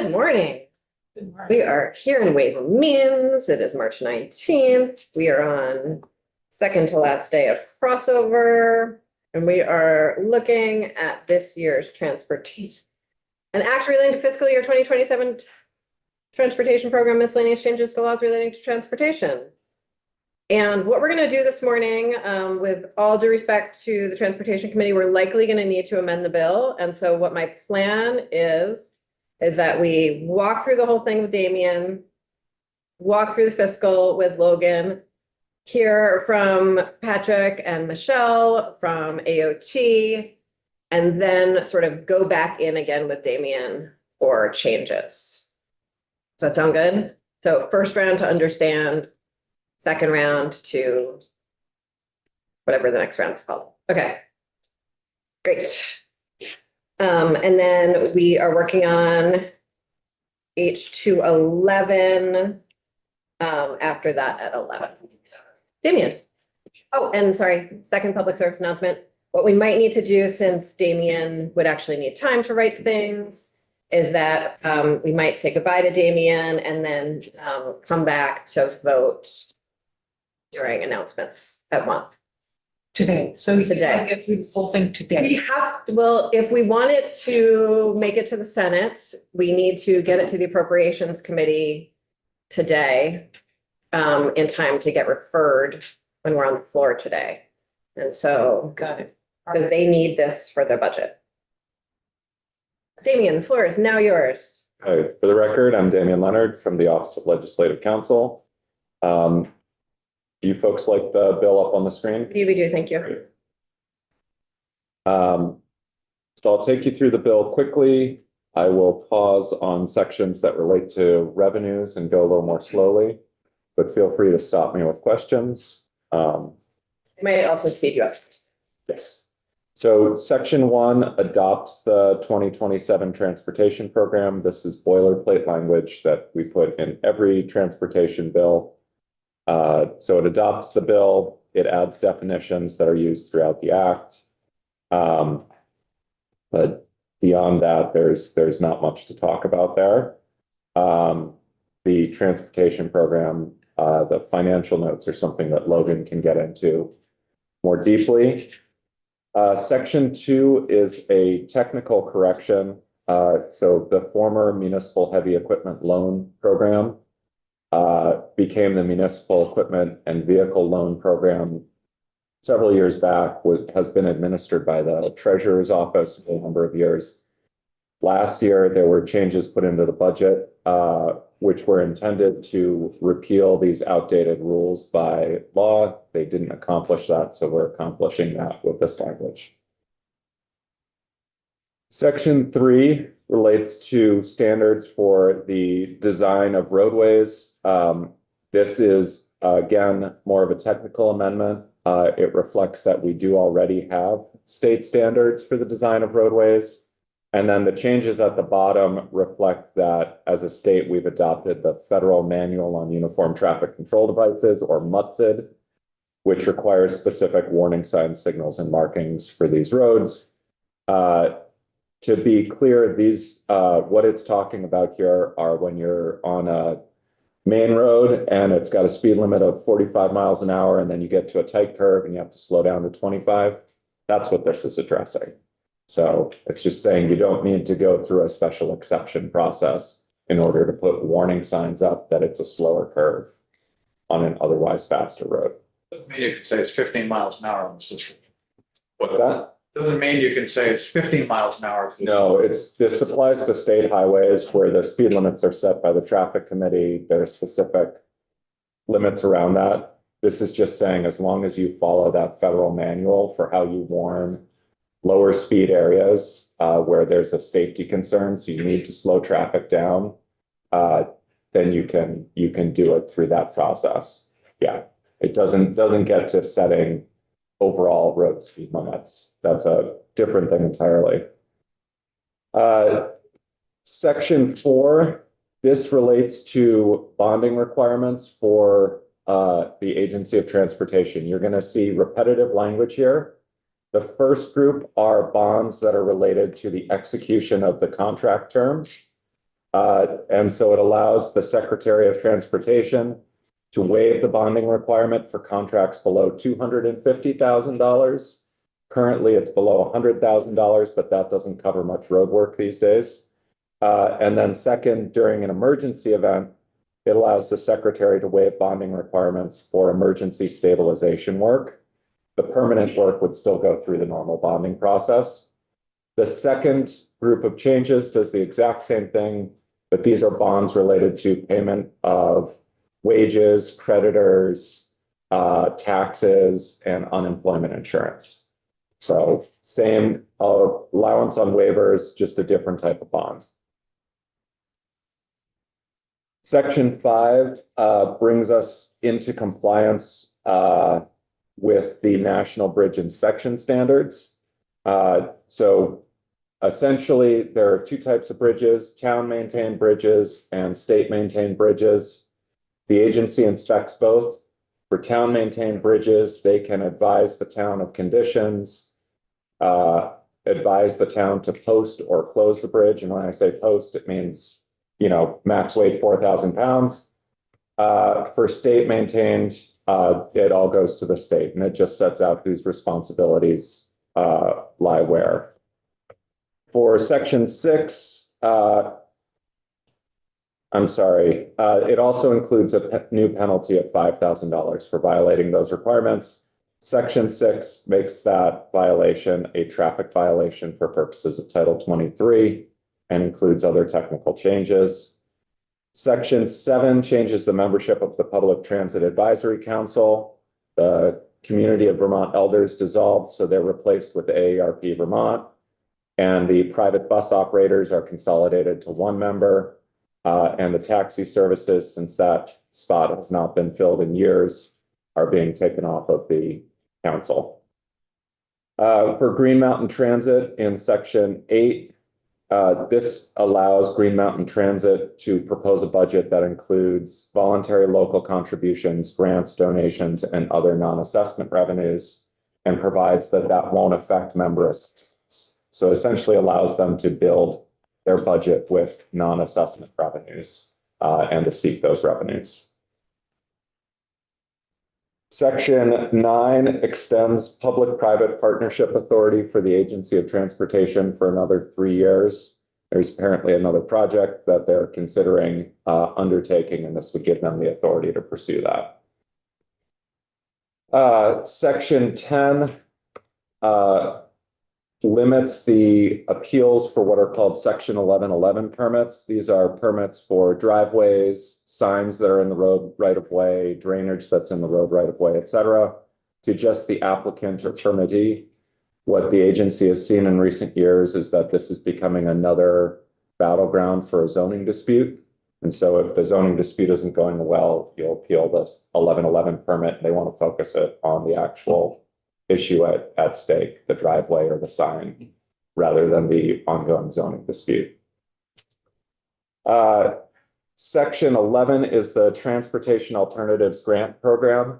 Good morning. Good morning. We are here in Ways and Means. It is March 19th. We are on second to last day of crossover, and we are looking at this year's transportation. An act relating to fiscal year 2027 transportation program miscellaneous changes to laws relating to transportation. And what we're going to do this morning, with all due respect to the Transportation Committee, we're likely going to need to amend the bill. And so what my plan is that we walk through the whole thing with Damien, walk through the fiscal with Logan, hear from Patrick and Michelle from AOT, and then sort of go back in again with Damien for changes. Does that sound good? So first round to understand, second round to whatever the next round is called. Okay, great. And then we are working on H211 after that at 11. Damien. Oh, and sorry, second public service announcement. What we might need to do, since Damien would actually need time to write things, is that we might say goodbye to Damien and then come back to vote during announcements at month. Today, so we Today. can get through this whole thing We today. have, well, if we want it to make it to the Senate, we need to get it to the Appropriations Committee today, in time to get referred when we're on the floor today. And so, Got it. because they need this for their budget. Damien, the floor is now yours. Hi, for the record, I'm Damian Leonard from the Office of Legislative Counsel. Do you folks like the bill up on the screen? We do, thank you. So I'll take you through the bill quickly. I will pause on sections that relate to revenues and go a little more slowly, but feel free to stop me with questions. It might also speed you up. Yes. So section 1 adopts the 2027 transportation program. This is boilerplate language that we put in every transportation bill. So it adopts the bill. It adds definitions that are used throughout the act. But beyond that, there's not much to talk about there. The transportation program, the financial notes are something that Logan can get into more deeply. Section 2 is a technical correction. So the former municipal heavy equipment loan program became the municipal equipment and vehicle loan program several years back, has been administered by the Treasurer's Office for a number of years. Last year, there were changes put into the budget, which were intended to repeal these outdated rules by law. They didn't accomplish that, so we're accomplishing that with this language. Section 3 relates to standards for the design of roadways. This is, again, more of a technical amendment. It reflects that we do already have state standards for the design of roadways. And then the changes at the bottom reflect that as a state, we've adopted the Federal Manual on Uniform Traffic Control Devices, or MUTSID, which requires specific warning signs, signals, and markings for these roads. To be clear, these what it's talking about here are when you're on a main road and it's got a speed limit of 45 miles an hour, and then you get to a tight curve and you have to slow down to 25. That's what this is addressing. So it's just saying you don't need to go through a special exception process in order to put warning signs up that it's a slower curve on an otherwise faster road. Doesn't mean you can say it's 15 miles an hour on the system. What's that? Doesn't mean you can say it's 15 miles an hour. No, this applies to state highways where the speed limits are set by the traffic committee. There are specific limits around that. This is just saying as long as you follow that federal manual for how you warn lower speed areas where there's a safety concern, so you need to slow traffic down, then you can do it through that process. Yeah, it doesn't get to setting overall road speed limits. That's a different thing entirely. Section 4, this relates to bonding requirements for the Agency of Transportation. You're going to see repetitive language here. The first group are bonds that are related to the execution of the contract terms. And so it allows the Secretary of Transportation to waive the bonding requirement for contracts below $250,000. Currently, it's below $100,000, but that doesn't cover much road work these days. And then second, during an emergency event, it allows the Secretary to waive bonding requirements for emergency stabilization work. The permanent work would still go through the normal bonding process. The second group of changes does the exact same thing, but these are bonds related to payment of wages, creditors, taxes, and unemployment insurance. So same allowance on waivers, just a different type of bond. Section 5 brings us into compliance with the National Bridge Inspection Standards. So essentially, there are two types of bridges: town-maintained bridges and state-maintained bridges. The agency inspects both. For town-maintained bridges, they can advise the town of conditions, advise the town to post or close the bridge. And when I say post, it means, max weight 4,000 pounds. For state-maintained, it all goes to the state, and it just sets out whose responsibilities lie where. For Section 6, it also includes a new penalty of $5,000 for violating those requirements. Section 6 makes that violation a traffic violation for purposes of Title 23 and includes other technical changes. Section 7 changes the membership of the Public Transit Advisory Council. The Community of Vermont Elders dissolved, so they're replaced with AARP Vermont. And the private bus operators are consolidated to one member. And the taxi services, since that spot has not been filled in years, are being taken off of the council. For Green Mountain Transit in Section 8, this allows Green Mountain Transit to propose a budget that includes voluntary local contributions, grants, donations, and other non-assessment revenues, and provides that that won't affect member assistance. So essentially allows them to build their budget with non-assessment revenues and to seek those revenues. Section 9 extends public-private partnership authority for the Agency of Transportation for another 3 years. There's apparently another project that they're considering undertaking, and this would give them the authority to pursue that. Section 10 limits the appeals for what are called Section 1111 permits. These are permits for driveways, signs that are in the road right-of-way, drainage that's in the road right-of-way, et cetera, to just the applicant or permittee. What the agency has seen in recent years is that this is becoming another battleground for a zoning dispute. And so if the zoning dispute isn't going well, you'll appeal this 1111 permit. They want to focus it on the actual issue at stake, the driveway or the sign, rather than the ongoing zoning dispute. Section 11 is the Transportation Alternatives Grant Program.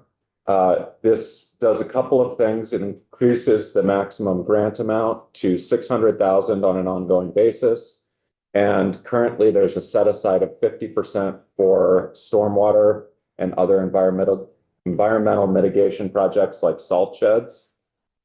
This does a couple of things. It increases the maximum grant amount to $600,000 on an ongoing basis. And currently there's a set aside of 50% for stormwater and other environmental mitigation projects like salt sheds.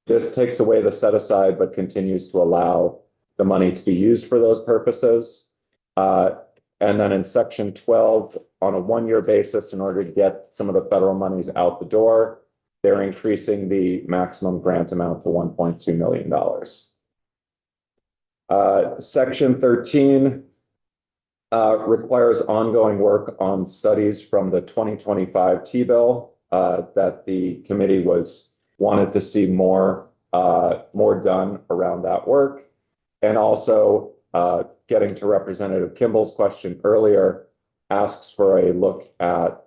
This takes away the set aside, but continues to allow the money to be used for those purposes. And then in Section 12, on a 1-year basis, in order to get some of the federal monies out the door, they're increasing the maximum grant amount to $1.2 million. Section 13 requires ongoing work on studies from the 2025 T-bill that the committee wanted to see more done around that work. And also getting to Representative Kimball's question earlier, asks for a look at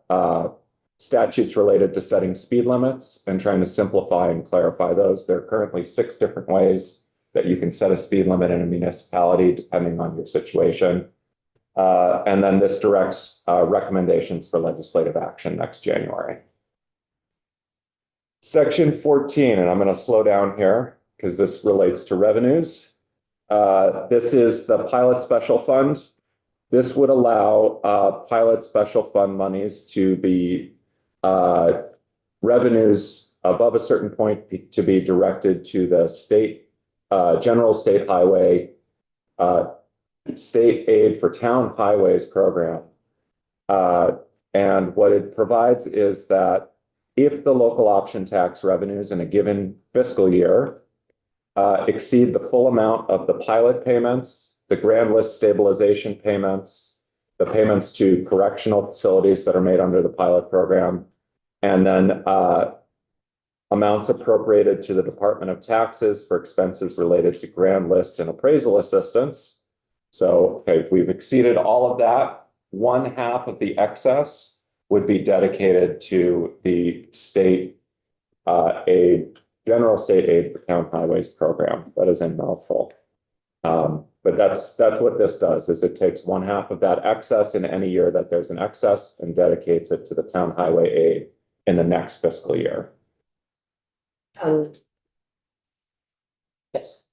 statutes related to setting speed limits and trying to simplify and clarify those. There are currently 6 different ways that you can set a speed limit in a municipality depending on your situation. And then this directs recommendations for legislative action next January. Section 14, and I'm going to slow down here because this relates to revenues. This is the pilot special fund. this would allow pilot special fund monies to be revenues above a certain point to be directed to the state general state highway state aid for town highways program. And what it provides is that if the local option tax revenues in a given fiscal year exceed the full amount of the pilot payments, the grand list stabilization payments, the payments to correctional facilities that are made under the pilot program, and then amounts appropriated to the Department of Taxes for expenses related to grand list and appraisal assistance. So, okay, if we've exceeded all of that, 1/2 of the excess would be dedicated to the state aid, general state aid for town highways program. That is in mouthful. But that's what this does, is it takes 1/2 of that excess in any year that there's an excess and dedicates it to the town highway aid in the next fiscal year. Yes.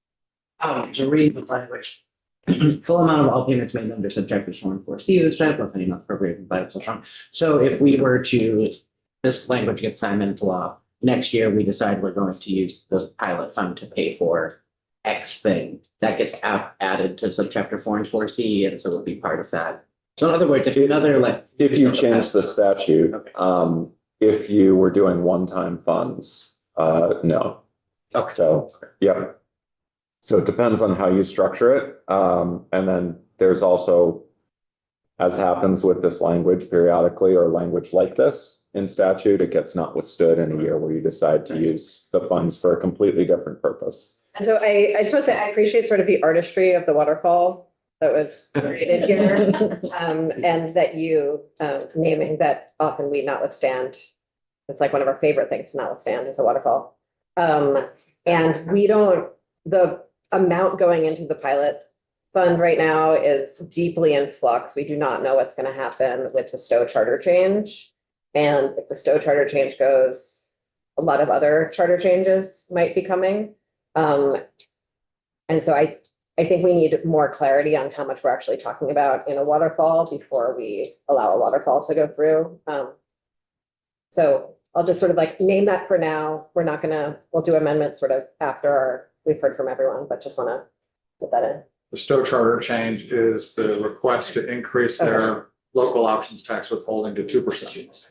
To read the language. Full amount of all payments made under subchapters 1 and 4C of this chapter, if any not appropriated by the town. So if we were to, this language gets signed into law, next year we decide we're going to use the pilot fund to pay for X thing, that gets added to subchapter 4 and 4C, and so it would be part of that. So in other words, if another like. If you change the statute, Okay. If you were doing one-time funds, no. Okay. So, yeah. So it depends on how you structure it. And then there's also, as happens with this language periodically, or language like this in statute, it gets not withstood in a year where you decide to use the funds for a completely different purpose. And so I just want to say, I appreciate sort of the artistry of the waterfall that was created here. And that you naming that often we notwithstand. It's like one of our favorite things to notwithstand is a waterfall. And we don't, the amount going into the pilot fund right now is deeply in flux. We do not know what's going to happen with the Stowe charter change. And if the Stowe charter change goes, a lot of other charter changes might be coming. And so I think we need more clarity on how much we're actually talking about in a waterfall before we allow a waterfall to go through. So I'll just sort of like name that for now. We're not gonna, we'll do amendments sort of after we've heard from everyone, but just wanna put that in. The Stowe charter change is the request to increase their local options tax withholding to 2%.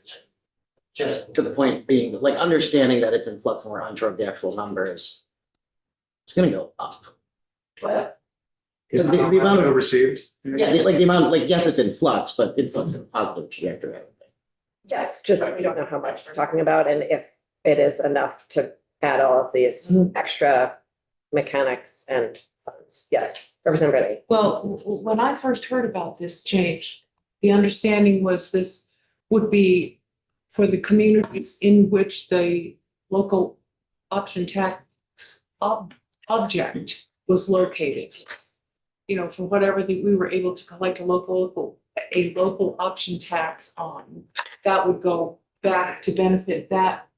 Just to the point being, like, understanding that it's in flux and we're unsure of the actual numbers. It's gonna go up. But Is The- that the amount how of- received? Yeah, the amount, like, yes, it's in flux, but in flux in a positive trajectory. I would think. yes, just we don't know how much we're talking about and if it is enough to add all of these extra mechanics and funds. Yes, Representative Brady. Well, when I first heard about this change, the understanding was this would be for the communities in which the local option tax object was located. You know, for whatever we were able to collect a local option tax on, that would go back to benefit that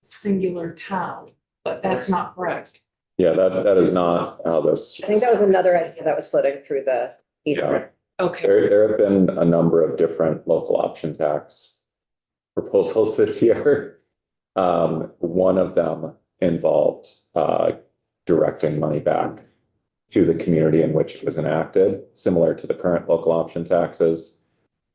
singular town, but that's not correct. Yeah, that is not how this. I think that was another idea that was floating through the ether. Okay, There have been a number of different local option tax proposals this year. One of them involved directing money back to the community in which it was enacted, similar to the current local option taxes.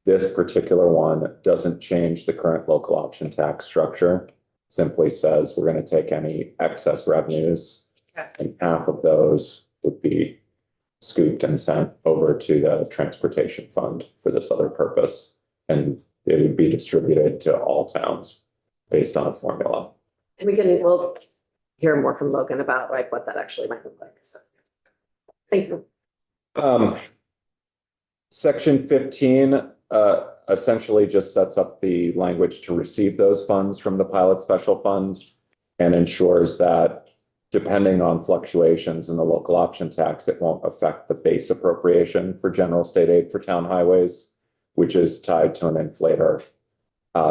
This particular one doesn't change the current local option tax structure. Simply says we're going to take any excess revenues, Okay. and half of those would be scooped and sent over to the transportation fund for this other purpose. And it would be distributed to all towns based on a formula. And we'll hear more from Logan about like what that actually might look like. So thank you. Section 15 essentially just sets up the language to receive those funds from the pilot special fund and ensures that depending on fluctuations in the local option tax, it won't affect the base appropriation for general state aid for town highways, which is tied to an inflator.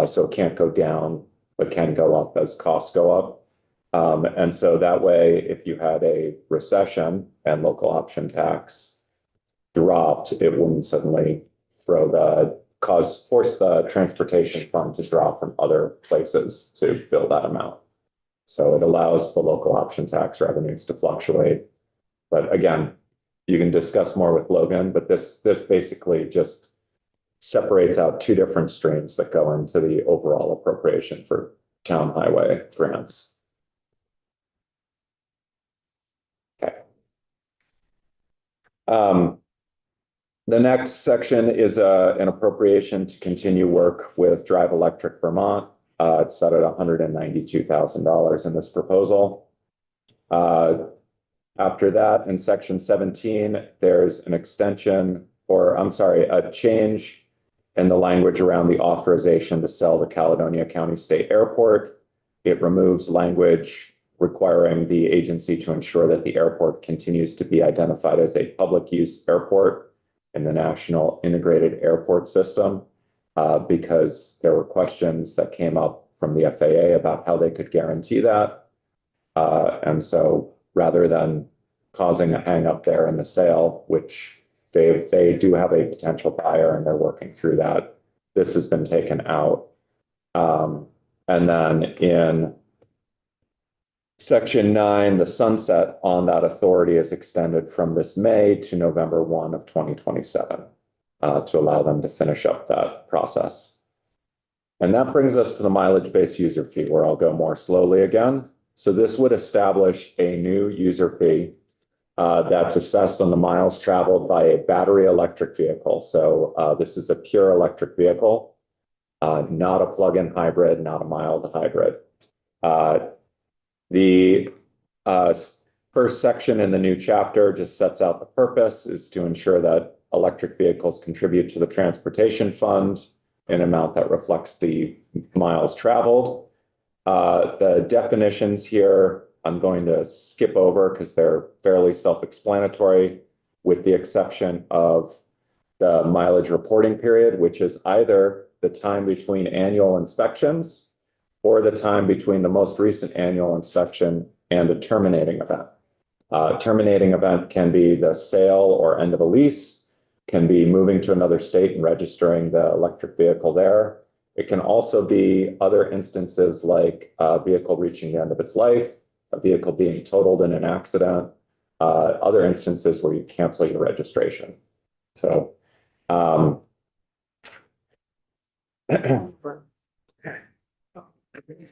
So it can't go down, but can go up as costs go up. And so that way, if you had a recession and local option tax dropped, it wouldn't suddenly force the transportation fund to draw from other places to fill that amount. So it allows the local option tax revenues to fluctuate. But again, you can discuss more with Logan, but this basically just separates out two different streams that go into the overall appropriation for town highway grants. Okay. The next section is an appropriation to continue work with Drive Electric Vermont. It's set at $192,000 in this proposal. After that, in section 17, there's an extension, or I'm sorry, a change in the language around the authorization to sell the Caledonia County State Airport. It removes language requiring the agency to ensure that the airport continues to be identified as a public use airport in the National Integrated Airport System, because there were questions that came up from the FAA about how they could guarantee that. And so rather than causing a hang up there in the sale, which they do have a potential buyer and they're working through that, this has been taken out. And then in Section 9, the sunset on that authority is extended from this May to November 1 of 2027 to allow them to finish up that process. And that brings us to the mileage-based user fee, where I'll go more slowly again. So this would establish a new user fee that's assessed on the miles traveled by a battery electric vehicle. So this is a pure electric vehicle, not a plug-in hybrid, not a mild hybrid. The first section in the new chapter just sets out the purpose is to ensure that electric vehicles contribute to the transportation fund in an amount that reflects the miles traveled. The definitions here, I'm going to skip over because they're fairly self-explanatory, with the exception of the mileage reporting period, which is either the time between annual inspections or the time between the most recent annual inspection and a terminating event. Terminating event can be the sale or end of a lease, can be moving to another state and registering the electric vehicle there. It can also be other instances like a vehicle reaching the end of its life, a vehicle being totaled in an accident, other instances where you cancel your registration. So,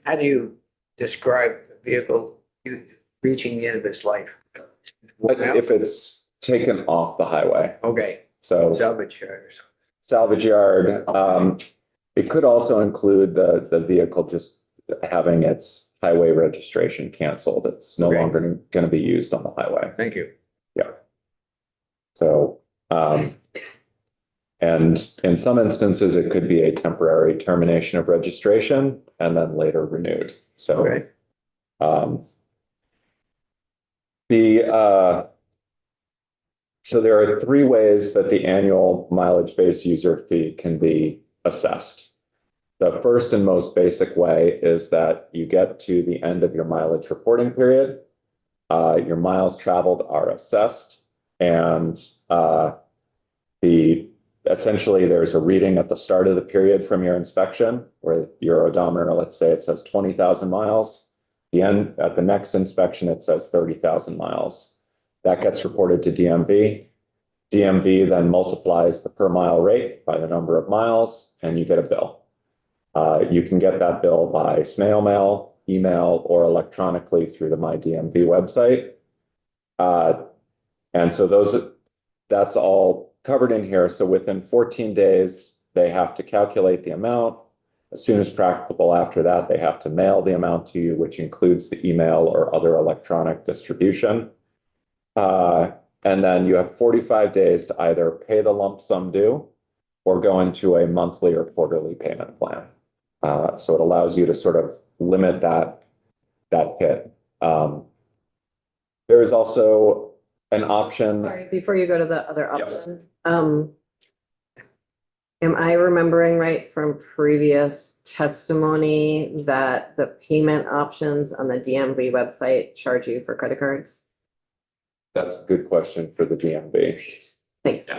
How do you describe the vehicle reaching the end of its life? if it's taken off the highway, Okay, so salvage yard or something. salvage yard, it could also include the vehicle just having its highway registration canceled. It's no Okay. longer going to be used on the highway. Thank you. So, and in some instances, it could be a temporary termination of registration and then later renewed. So, Okay. So there are three ways that the annual mileage-based user fee can be assessed. The first and most basic way is that you get to the end of your mileage reporting period. Your miles traveled are assessed, and essentially there's a reading at the start of the period from your inspection where your odometer, let's say it says 20,000 miles. At the next inspection, it says 30,000 miles. That gets reported to DMV. DMV then multiplies the per mile rate by the number of miles, and you get a bill. You can get that bill by snail mail, email, or electronically through the MyDMV website. And so that's all covered in here. So within 14 days, they have to calculate the amount. As soon as practicable after that, they have to mail the amount to you, which includes the email or other electronic distribution. And then you have 45 days to either pay the lump sum due or go into a monthly or quarterly payment plan. So it allows you to sort of limit that hit. There is also an option. Sorry, before you go to the other Yeah. option, am I remembering right from previous testimony that the payment options on the DMV website charge you for credit cards? That's a good question for the DMV. Thanks.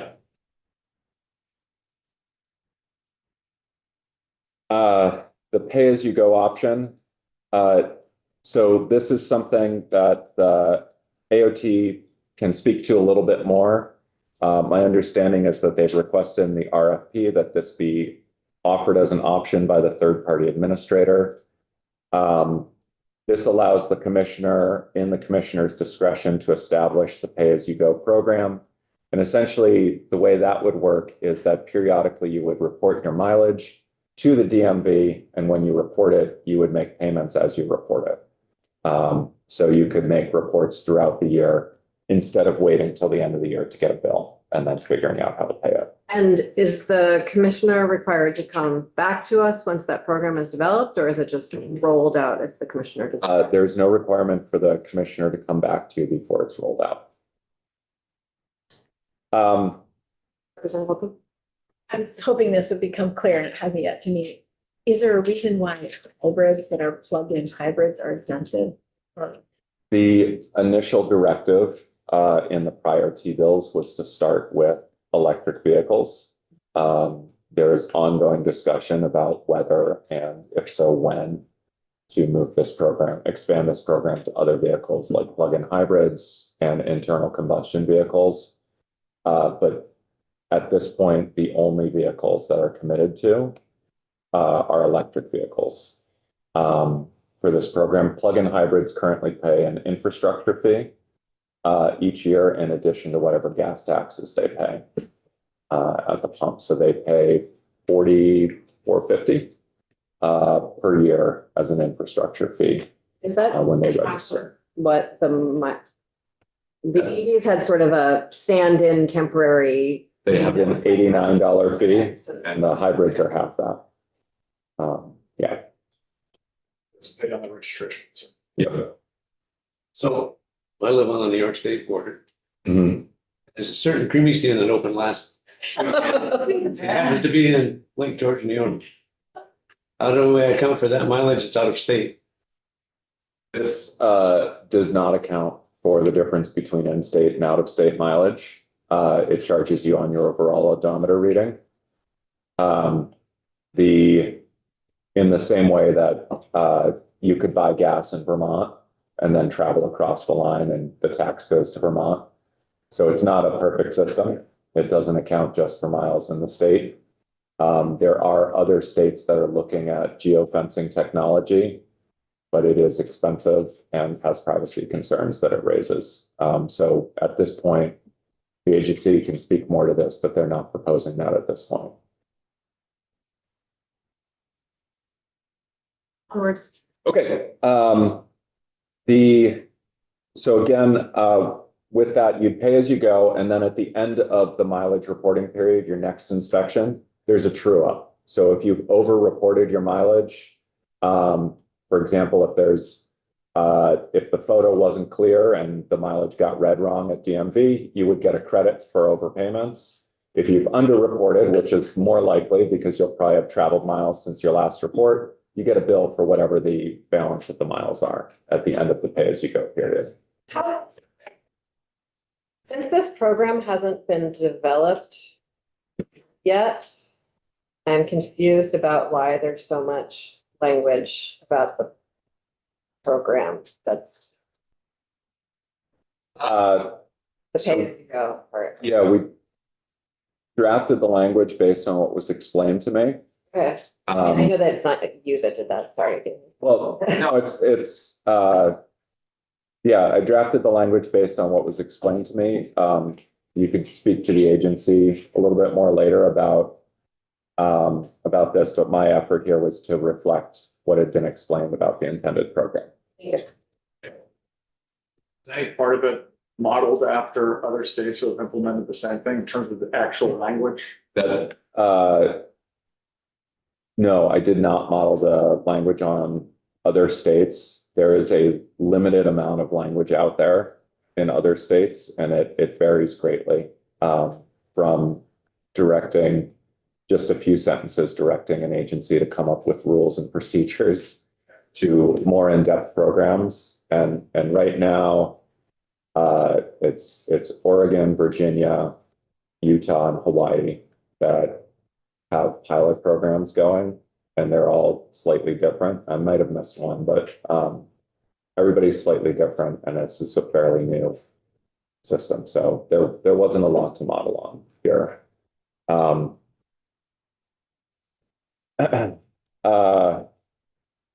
The pay-as-you-go option. So this is something that the AOT can speak to a little bit more. My understanding is that they've requested in the RFP that this be offered as an option by the third-party administrator. This allows the commissioner, in the commissioner's discretion, to establish the pay-as-you-go program. And essentially, the way that would work is that periodically you would report your mileage to the DMV, and when you report it, you would make payments as you report it. So you could make reports throughout the year instead of waiting till the end of the year to get a bill and then figuring out how to pay it. And is the commissioner required to come back to us once that program is developed, or is it just rolled out if the commissioner does? There's no requirement for the commissioner to come back to you before it's rolled out. Representative Wilkie? I was hoping this would become clear and it hasn't yet to me. Is there a reason why hybrids that are plug-in hybrids are exempted? Or The initial directive in the prior T-bills was to start with electric vehicles. There is ongoing discussion about whether, and if so, when, to move this program, expand this program to other vehicles like plug-in hybrids and internal combustion vehicles. But at this point, the only vehicles that are committed to are electric vehicles. For this program, plug-in hybrids currently pay an infrastructure fee each year in addition to whatever gas taxes they pay at the pump. So they pay $44.50 per year as an infrastructure fee Is that when they register. what the EVs had sort of a stand-in temporary? They have an $89 fee, and the hybrids are half that. Yeah. It's paid on the registration. Yep. So I live on the New York State border. Mhm. There's a certain creamy skin that opened last. It happens to be in Lake George, New York. I don't know where I account for that mileage. It's out of state. This does not account for the difference between in-state and out-of-state mileage. It charges you on your overall odometer reading. In the same way that you could buy gas in Vermont and then travel across the line and the tax goes to Vermont. So it's not a perfect system. It doesn't account just for miles in the state. There are other states that are looking at geofencing technology, but it is expensive and has privacy concerns that it raises. So at this point, the agency can speak more to this, but they're not proposing that at this point. Okay. So again, with that, you pay as you go, and then at the end of the mileage reporting period, your next inspection, there's a true up. So if you've over-reported your mileage, for example, if the photo wasn't clear and the mileage got read wrong at DMV, you would get a credit for overpayments. If you've under-reported, which is more likely because you'll probably have traveled miles since your last report, you get a bill for whatever the balance of the miles are at the end of the pay-as-you-go period. Since this program hasn't been developed yet, I'm confused about why there's so much language about the program that's the pay-as-you-go part. Yeah, we drafted the language based on what was explained to me. Okay, I know that it's not you that did that, sorry. Well, no, yeah, I drafted the language based on what was explained to me. You could speak to the agency a little bit more later about this, but my effort here was to reflect what had been explained about the intended program. Is any part of it modeled after other states who have implemented the same thing in terms of the actual language? No, I did not model the language on other states. There is a limited amount of language out there in other states, and it varies greatly from directing just a few sentences, directing an agency to come up with rules and procedures to more in-depth programs. And right now, it's Oregon, Virginia, Utah and Hawaii that have pilot programs going, and they're all slightly different. I might have missed one, but everybody's slightly different, and it's just a fairly new system. So there wasn't a lot to model on here.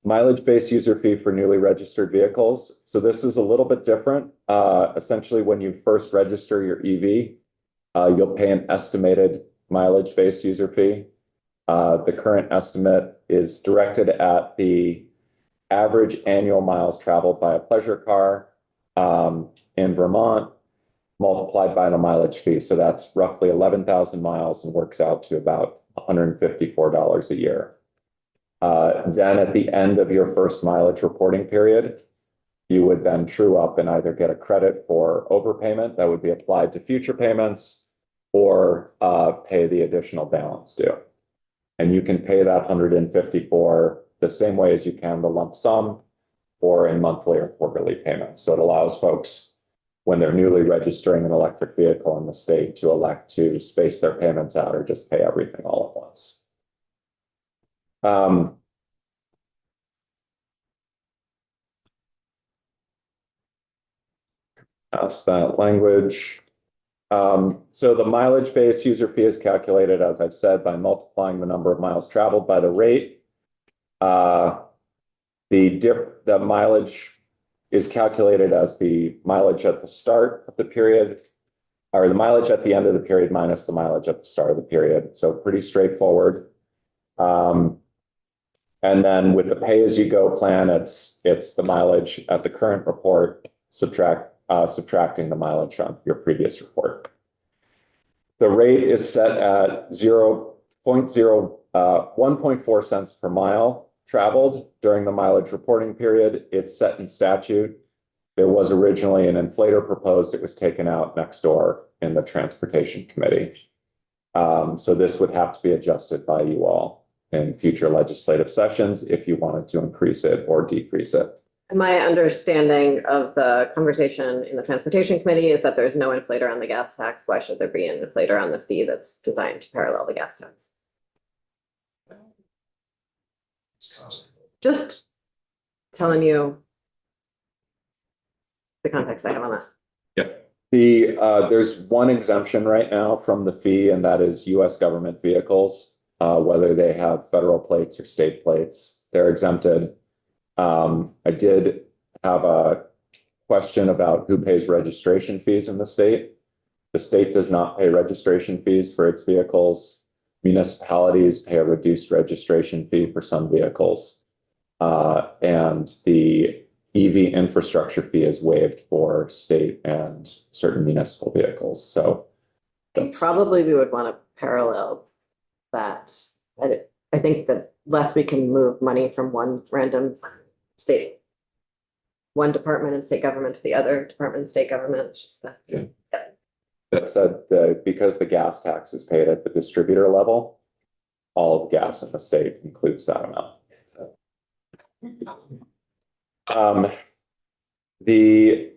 Mileage-based user fee for newly registered vehicles. So this is a little bit different. Essentially, when you first register your EV, you'll pay an estimated mileage-based user fee. The current estimate is directed at the average annual miles traveled by a pleasure car in Vermont, multiplied by the mileage fee. So that's roughly 11,000 miles and works out to about $154 a year. Then at the end of your first mileage reporting period, you would then true up and either get a credit for overpayment that would be applied to future payments or pay the additional balance due. And you can pay that 154 the same way as you can the lump sum or in monthly or quarterly payments. So it allows folks, when they're newly registering an electric vehicle in the state, to elect to space their payments out or just pay everything all at once. That's that language. So the mileage-based user fee is calculated, as I've said, by multiplying the number of miles traveled by the rate. The mileage is calculated as the mileage at the start of the period, or the mileage at the end of the period minus the mileage at the start of the period. So pretty straightforward. And then with the pay-as-you-go plan, it's the mileage at the current report, subtracting the mileage from your previous report. The rate is set at 1.4 cents per mile traveled during the mileage reporting period. It's set in statute. There was originally an inflator proposed. It was taken out next door in the Transportation Committee. So this would have to be adjusted by you all in future legislative sessions if you wanted to increase it or decrease it. My understanding of the conversation in the Transportation Committee is that there's no inflator on the gas tax. Why should there be an inflator on the fee that's designed to parallel the gas tax? Just telling you the context I have on that. There's one exemption right now from the fee, and that is US government vehicles, whether they have federal plates or state plates, they're exempted. I did have a question about who pays registration fees in the state. The state does not pay registration fees for its vehicles. Municipalities pay a reduced registration fee for some vehicles. And the EV infrastructure fee is waived for state and certain municipal vehicles. So Probably we would want to parallel that. I think that less we can move money from one random state, one department in state government to the other department in state government. It's just that. Yeah. That said, because the gas tax is paid at the distributor level, all of the gas in the state includes that amount. So. The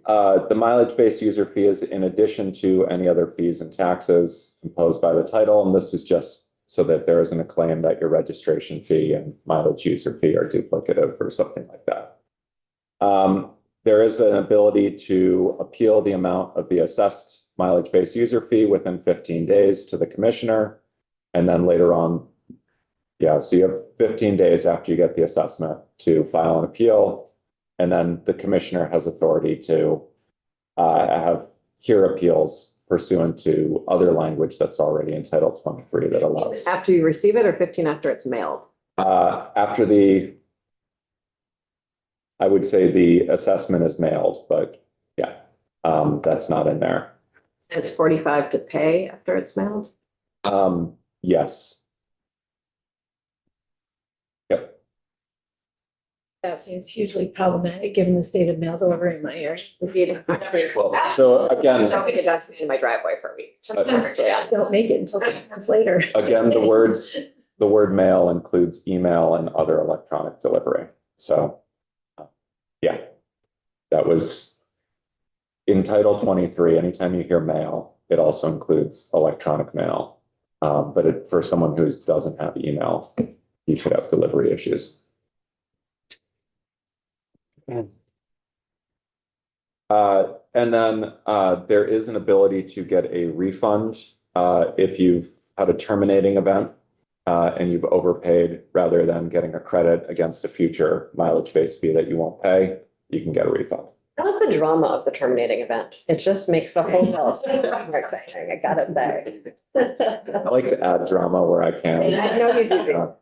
mileage-based user fee is in addition to any other fees and taxes imposed by the title, and this is just so that there isn't a claim that your registration fee and mileage user fee are duplicative or something like that. There is an ability to appeal the amount of the assessed mileage-based user fee within 15 days to the commissioner, and then later on, so you have 15 days after you get the assessment to file an appeal, and then the commissioner has authority to hear appeals pursuant to other language that's already in Title 23 that allows. After you receive it or 15 after it's mailed? After I would say the assessment is mailed, but that's not in there. And it's 45 to pay after it's mailed? Yes. Yep. That seems hugely problematic, given the state of mail delivery in my area. Well, so again, Somebody could ask me in my driveway for a week. Sometimes they don't make it until 6 months later. again, the word mail includes email and other electronic delivery. So, that was in Title 23. Anytime you hear mail, it also includes electronic mail. But for someone who doesn't have email, you could have delivery issues. And then there is an ability to get a refund if you've had a terminating event and you've overpaid rather than getting a credit against a future mileage-based fee that you won't pay, you can get a refund. I love the drama of the terminating event. It just makes the whole world more exciting. I got it there. I like to add drama where I can. I know you do.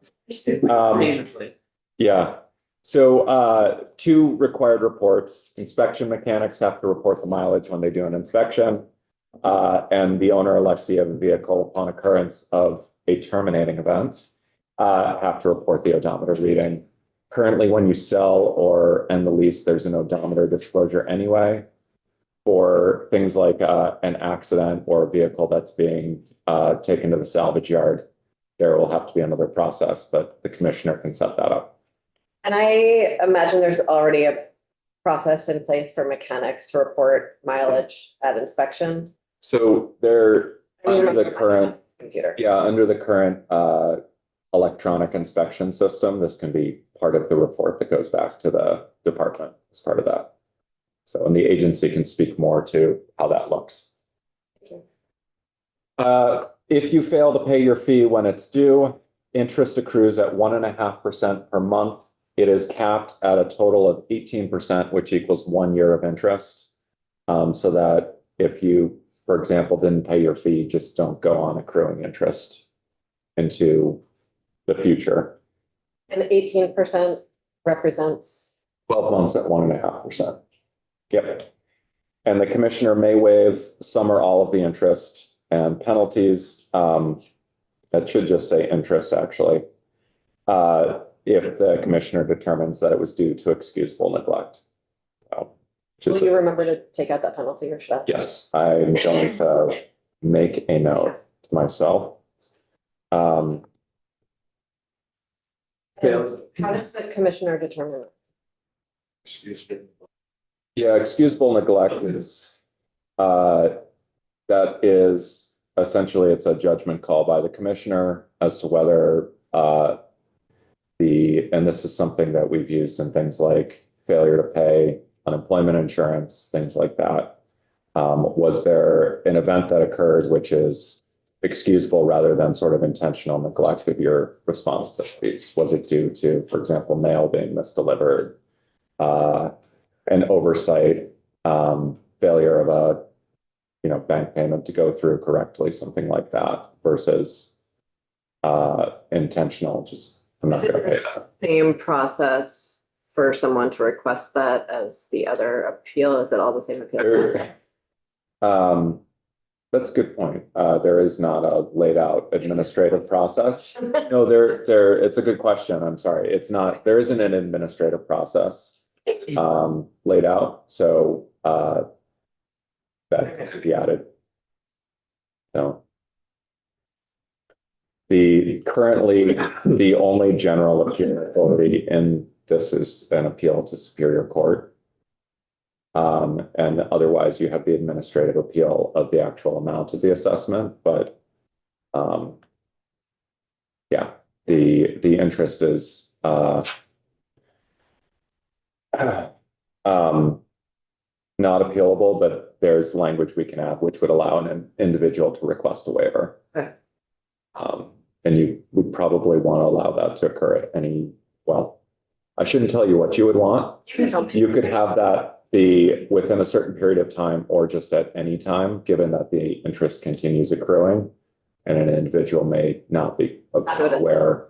Famously. Yeah. So two required reports. Inspection mechanics have to report the mileage when they do an inspection. And the owner or lessee of a vehicle upon occurrence of a terminating event have to report the odometer reading. Currently, when you sell or end the lease, there's an odometer disclosure anyway. For things like an accident or a vehicle that's being taken to the salvage yard, there will have to be another process, but the commissioner can set that up. And I imagine there's already a process in place for mechanics to report mileage at inspection. So they're under the current, Computer. yeah, under the current electronic inspection system, this can be part of the report that goes back to the department as part of that. So, and the agency can speak more to how that looks. Thank you. If you fail to pay your fee when it's due, interest accrues at 1.5% per month. It is capped at a total of 18%, which equals 1 year of interest. So that if you, for example, didn't pay your fee, just don't go on accruing interest into the future. And 18% represents, 12 months at 1.5%. Yep. And the commissioner may waive some or all of the interest and penalties. That should just say interest, actually. If the commissioner determines that it was due to excusable neglect. So, will you remember to take out that penalty or should I? yes, I'm going to make a note to myself. And how does the commissioner determine? Excuse me. Yeah, excusable neglect is, that is essentially, it's a judgment call by the commissioner as to whether and this is something that we've used in things like failure to pay unemployment insurance, things like that. Was there an event that occurred which is excusable rather than sort of intentional neglect of your responsibilities? Was it due to, for example, mail being misdelivered, an oversight, failure of a bank payment to go through correctly, something like that, versus intentional, just I'm not going to pay that. Same process for someone to request that as the other appeal? Is it all the same appeal? That's a good point. There is not a laid out administrative process. No, it's a good question. I'm sorry. It's not, there isn't an administrative process laid out. So that could be added. No. Currently, the only general appeal authority in this is an appeal to Superior Court. And otherwise you have the administrative appeal of the actual amount of the assessment, but yeah, the interest is not appealable, but there's language we can add which would allow an individual to request a waiver. Okay. And you would probably want to allow that to occur at any, well, I shouldn't tell you what you would want. You could have that be within a certain period of time or just at any time, given that the interest continues accruing and an individual may not be aware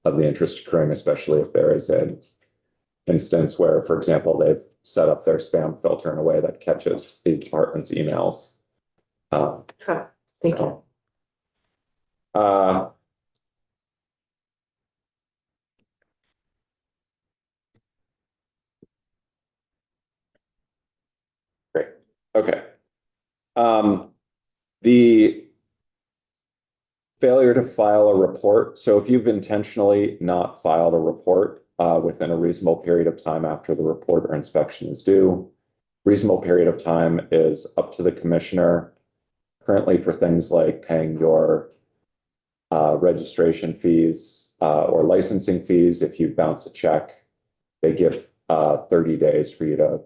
of the interest accruing, especially if there is an instance where, for example, they've set up their spam filter in a way that catches the department's emails. Thank you. Great. Okay. The failure to file a report. So if you've intentionally not filed a report within a reasonable period of time after the report or inspection is due, reasonable period of time is up to the commissioner. currently for things like paying your registration fees or licensing fees. If you bounce a check, they give 30 days for you to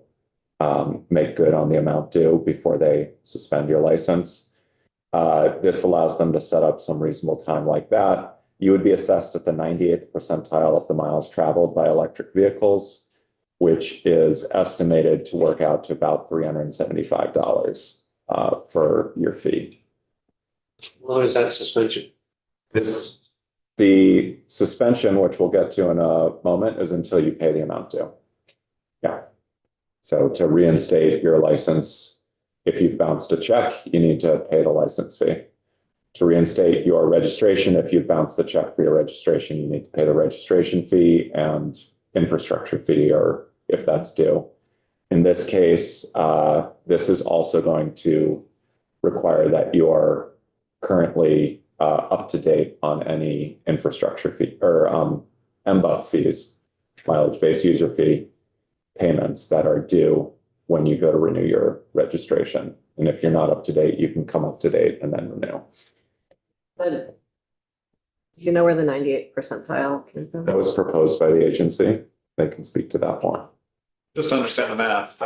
make good on the amount due before they suspend your license. This allows them to set up some reasonable time like that. You would be assessed at the 98th percentile of the miles traveled by electric vehicles, which is estimated to work out to about $375 for your fee. How long is that suspension? The suspension, which we'll get to in a moment, is until you pay the amount due. Yeah. So to reinstate your license, if you've bounced a check, you need to pay the license fee. To reinstate your registration, if you've bounced the check for your registration, you need to pay the registration fee and infrastructure fee, or if that's due. In this case, this is also going to require that you're currently up to date on any infrastructure fee or MBUF fees, mileage-based user fee payments that are due when you go to renew your registration. And if you're not up to date, you can come up to date and then renew. But do you know where the 98th percentile came from? That was proposed by the agency. They can speak to that more. Just to understand the math,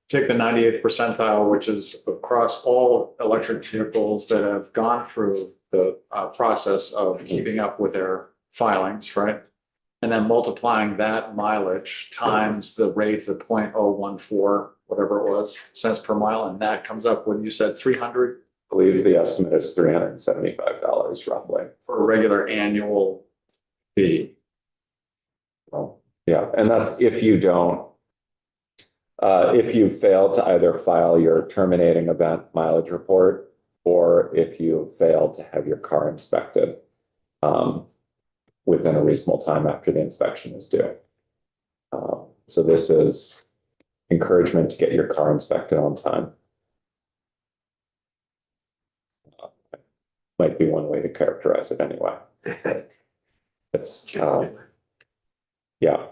take the 98th percentile, which is across all electric vehicles that have gone through the process of keeping up with their filings, right? And then multiplying that mileage times the rate of 0.014, whatever it was, cents per mile, and that comes up with, you said 300 I believe the estimate is $375 roughly. for a regular annual fee. Well, yeah, and that's if you don't, if you fail to either file your terminating event mileage report, or if you fail to have your car inspected within a reasonable time after the inspection is due. So this is encouragement to get your car inspected on time. Might be one way to characterize it anyway. It's, yeah.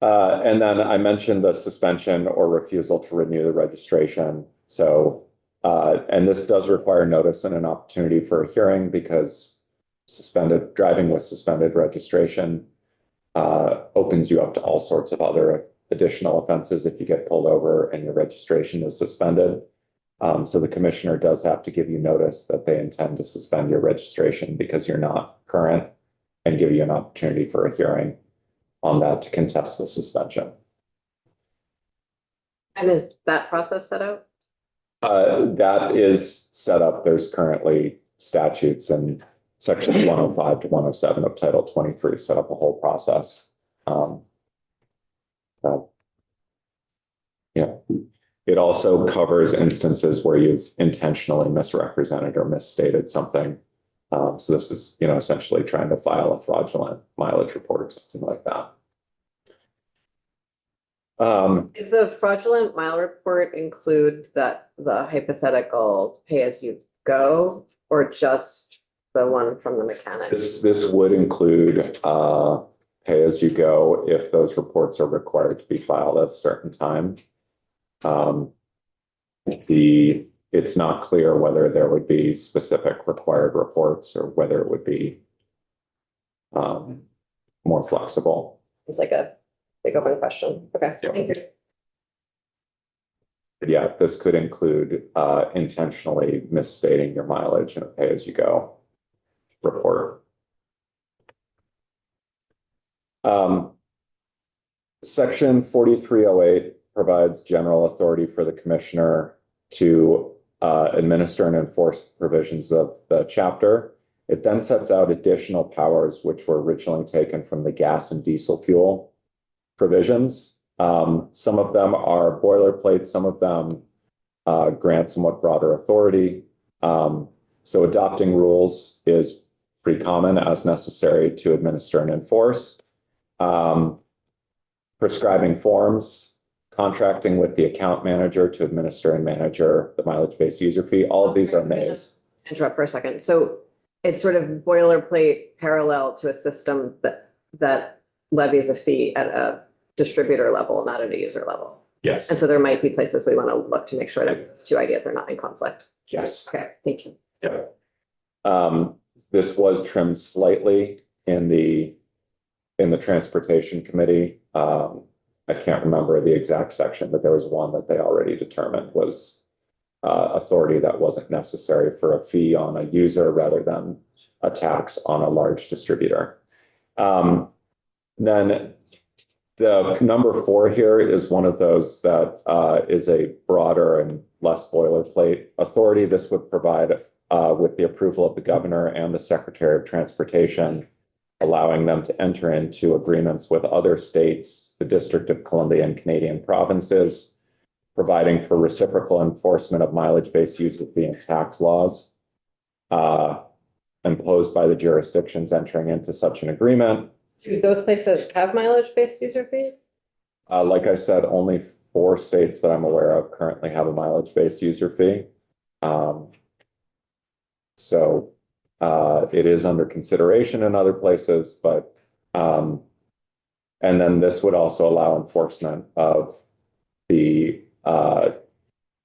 And then I mentioned the suspension or refusal to renew the registration. So, and this does require notice and an opportunity for a hearing, because driving with suspended registration opens you up to all sorts of other additional offenses if you get pulled over and your registration is suspended. So the commissioner does have to give you notice that they intend to suspend your registration because you're not current, and give you an opportunity for a hearing on that to contest the suspension. And is that process set out? That is set up. There's currently statutes and section 105 to 107 of Title 23 set up a whole process. Yeah. It also covers instances where you've intentionally misrepresented or misstated something. So this is, essentially trying to file a fraudulent mileage report or something like that. Is the fraudulent mile report include the hypothetical pay as you go, or just the one from the mechanic? This would include pay as you go if those reports are required to be filed at a certain time. It's not clear whether there would be specific required reports or whether it would be more flexible. It's like a big open question. Okay, Yeah. thank you. Yeah, this could include intentionally misstating your mileage in a pay as you go report. Section 4308 provides general authority for the commissioner to administer and enforce the provisions of the chapter. It then sets out additional powers which were originally taken from the gas and diesel fuel provisions. Some of them are boilerplate, some of them grant somewhat broader authority. So adopting rules is pretty common as necessary to administer and enforce. Prescribing forms, contracting with the account manager to administer and manage the mileage-based user fee. All of these are MAs. Interrupt for a second. So it's sort of boilerplate parallel to a system that levies a fee at a distributor level, not at a user level. Yes, And so there might be places we want to look to make sure that those two ideas are not in conflict. yes. Okay, thank you. This was trimmed slightly in the transportation committee. I can't remember the exact section, but there was one that they already determined was authority that wasn't necessary for a fee on a user rather than a tax on a large distributor. Then the number 4 here is one of those that is a broader and less boilerplate authority. This would provide with the approval of the governor and the Secretary of Transportation, allowing them to enter into agreements with other states, the District of Columbia and Canadian provinces, providing for reciprocal enforcement of mileage-based user fee and tax laws imposed by the jurisdictions entering into such an agreement. Do those places have mileage-based user fees? Like I said, only 4 states that I'm aware of currently have a mileage-based user fee. So it is under consideration in other places, but and then this would also allow enforcement of the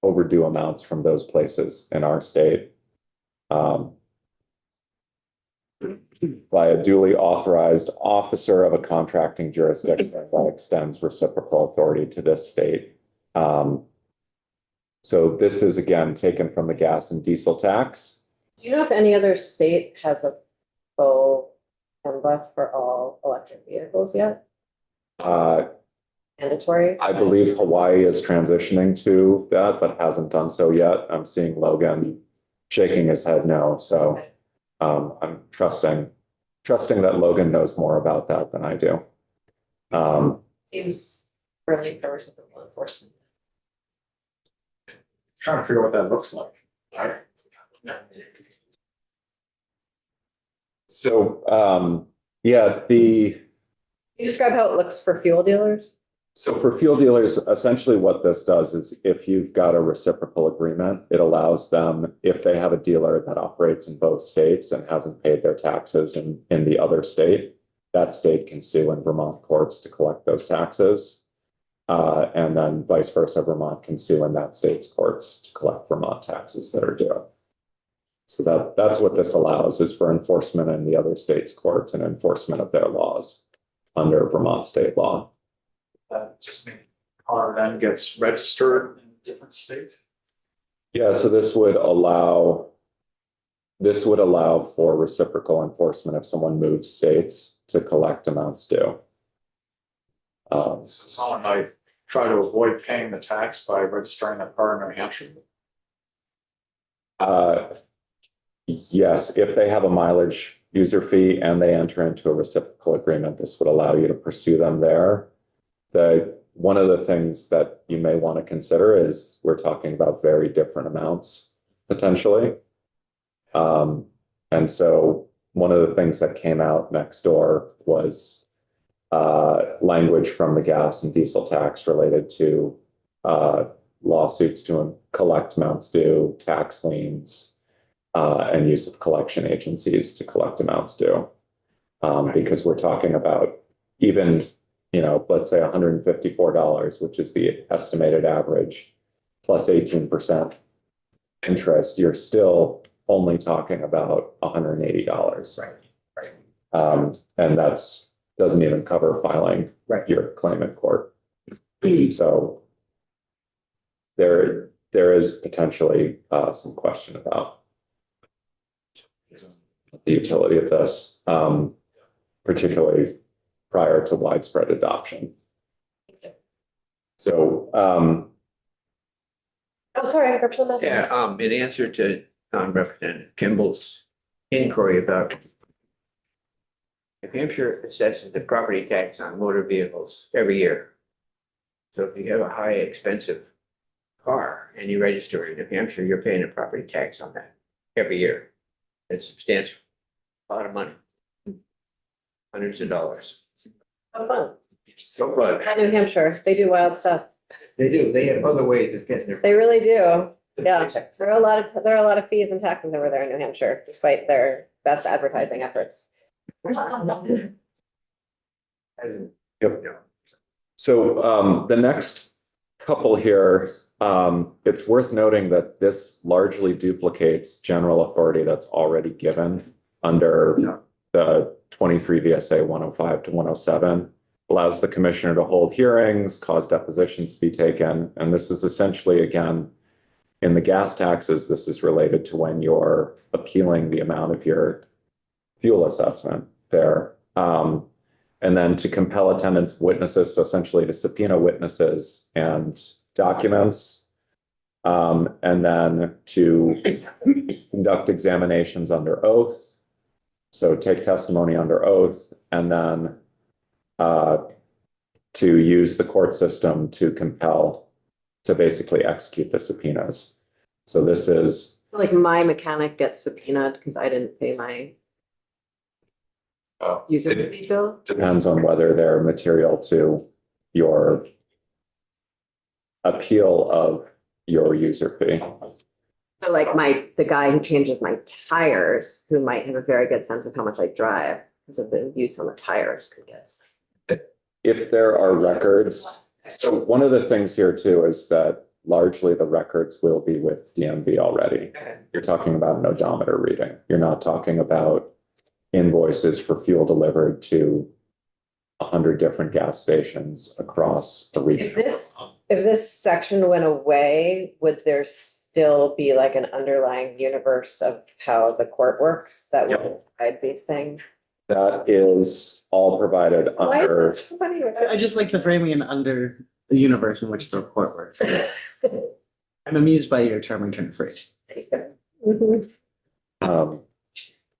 overdue amounts from those places in our state by a duly authorized officer of a contracting jurisdiction that extends reciprocal authority to this state. So this is again taken from the gas and diesel tax. Do you know if any other state has a full MBUF for all electric vehicles yet? Mandatory? I believe Hawaii is transitioning to that, but hasn't done so yet. I'm seeing Logan shaking his head no, so I'm trusting that Logan knows more about that than I do. Seems really for reciprocal enforcement. Trying to figure out what that looks like. So yeah, Can you describe how it looks for fuel dealers? so for fuel dealers, essentially what this does is if you've got a reciprocal agreement, it allows them, if they have a dealer that operates in both states and hasn't paid their taxes in the other state, that state can sue in Vermont courts to collect those taxes. And then vice versa, Vermont can sue in that state's courts to collect Vermont taxes that are due. So that's what this allows, is for enforcement in the other state's courts and enforcement of their laws under Vermont state law. That just means car then gets registered in a different state. Yeah, so this would allow for reciprocal enforcement if someone moves states to collect amounts due. So someone might try to avoid paying the tax by registering a car in New Hampshire. Yes, if they have a mileage user fee and they enter into a reciprocal agreement, this would allow you to pursue them there. One of the things that you may want to consider is we're talking about very different amounts potentially. And so one of the things that came out next door was language from the gas and diesel tax related to lawsuits to collect amounts due, tax liens, and use of collection agencies to collect amounts due. Because we're talking about even, let's say $154, which is the estimated average, plus 18% interest, you're still only talking about $180. Right. And that's doesn't even cover filing your claim in court. So there is potentially some question about the utility of this, particularly prior to widespread adoption. So Oh, sorry, Representative. Yeah, in answer to Representative Kimball's inquiry about New Hampshire assesses the property tax on motor vehicles every year. So if you have a high expensive car and you register in New Hampshire, you're paying a property tax on that every year. It's substantial, a lot of money. Hundreds of dollars. Have fun. So, but At New Hampshire, they do wild stuff. They do, they have other ways of getting their. They really do. Yeah, there are a lot of fees and taxes over there in New Hampshire, despite their best advertising efforts. Yep. So the next couple here. It's worth noting that this largely duplicates general authority that's already given under the 23 VSA 105 to 107. Allows the commissioner to hold hearings, cause depositions to be taken. And this is essentially, again, in the gas taxes, this is related to when you're appealing the amount of your fuel assessment there. And then to compel attendance of witnesses, so essentially to subpoena witnesses and documents. And then to conduct examinations under oath. So take testimony under oath, and then to use the court system to compel, to basically execute the subpoenas. So this is, Like my mechanic gets subpoenaed because I didn't pay my user fee bill. depends on whether they're material to your appeal of your user fee. So like the guy who changes my tires, who might have a very good sense of how much I drive because of the use on the tires could get. If there are records, so one of the things here too is that largely the records will be with DMV already. You're talking about an odometer reading. You're not talking about invoices for fuel delivered to 100 different gas stations across the region. If this section went away, would there still be like an underlying universe of how the court works that would guide these things? That is all provided Why under, is this so funny? I just like the framing and under the universe in which the report works. I'm amused by your charming turn of phrase. Mhm.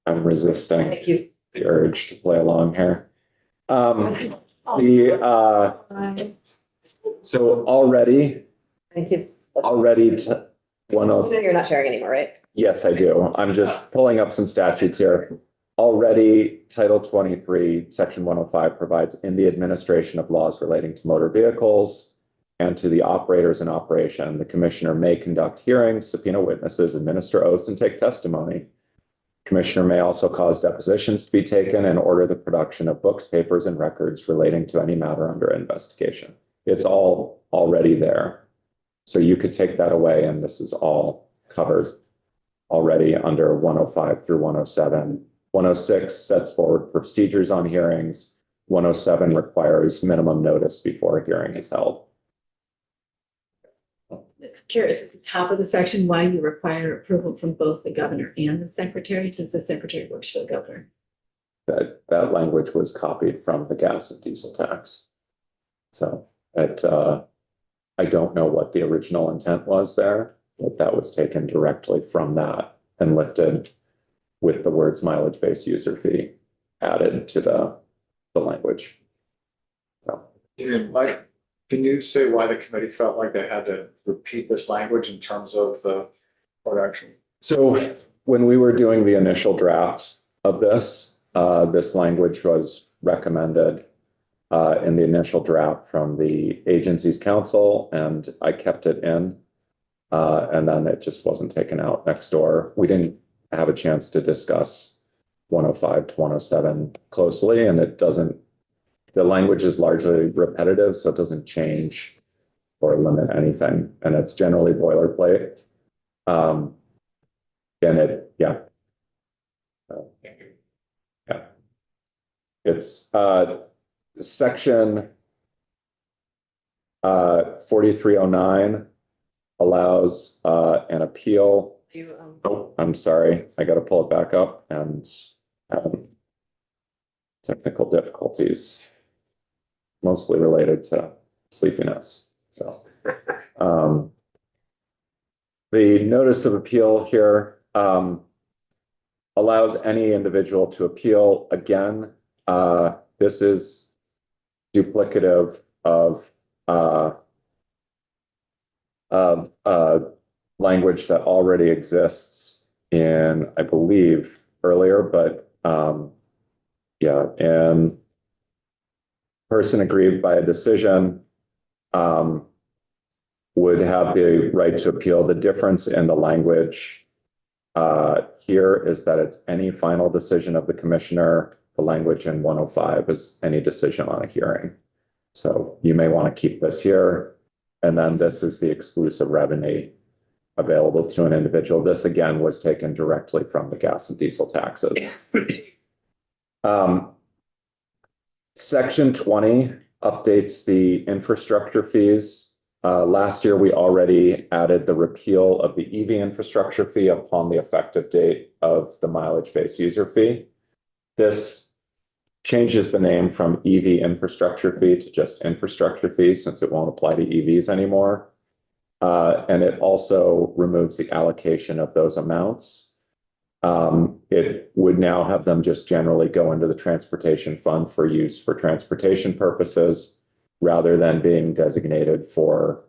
I'm resisting Thank you. the urge to play along here. So already Thank you. one of, You're not sharing anymore, right? yes, I do. I'm just pulling up some statutes here. Already, Title 23, Section 105 provides in the administration of laws relating to motor vehicles and to the operators in operation, the commissioner may conduct hearings, subpoena witnesses, administer oaths, and take testimony. Commissioner may also cause depositions to be taken and order the production of books, papers, and records relating to any matter under investigation. It's all already there. So you could take that away, and this is all covered already under 105 through 107. 106 sets forward procedures on hearings. 107 requires minimum notice before a hearing is held. Just curious, at the top of the section, why you require approval from both the governor and the secretary, since the secretary works for the governor. That language was copied from the gas and diesel tax. So I don't know what the original intent was there, but that was taken directly from that and lifted with the words mileage-based user fee added to the language. So, And Mike, can you say why the committee felt like they had to repeat this language in terms of the court action? so when we were doing the initial draft of this, this language was recommended in the initial draft from the agency's counsel, and I kept it in. And then it just wasn't taken out next door. We didn't have a chance to discuss 105 to 107 closely, and it doesn't, the language is largely repetitive, so it doesn't change or limit anything, and it's generally boilerplate. And it, yeah. Yeah. It's section 4309 allows an appeal. Oh, I'm sorry, I gotta pull it back up and technical difficulties, mostly related to sleepiness, so. The notice of appeal here allows any individual to appeal. Again, this is duplicative of language that already exists in, I believe, earlier, but yeah, and person aggrieved by a decision would have the right to appeal. The difference in the language here is that it's any final decision of the commissioner. The language in 105 is any decision on a hearing. So you may want to keep this here. And then this is the exclusive revenue available to an individual. This again was taken directly from the gas and diesel taxes. Section 20 updates the infrastructure fees. Last year, we already added the repeal of the EV infrastructure fee upon the effective date of the mileage-based user fee. This changes the name from EV infrastructure fee to just infrastructure fee, since it won't apply to EVs anymore. And it also removes the allocation of those amounts. It would now have them just generally go into the transportation fund for use for transportation purposes, rather than being designated for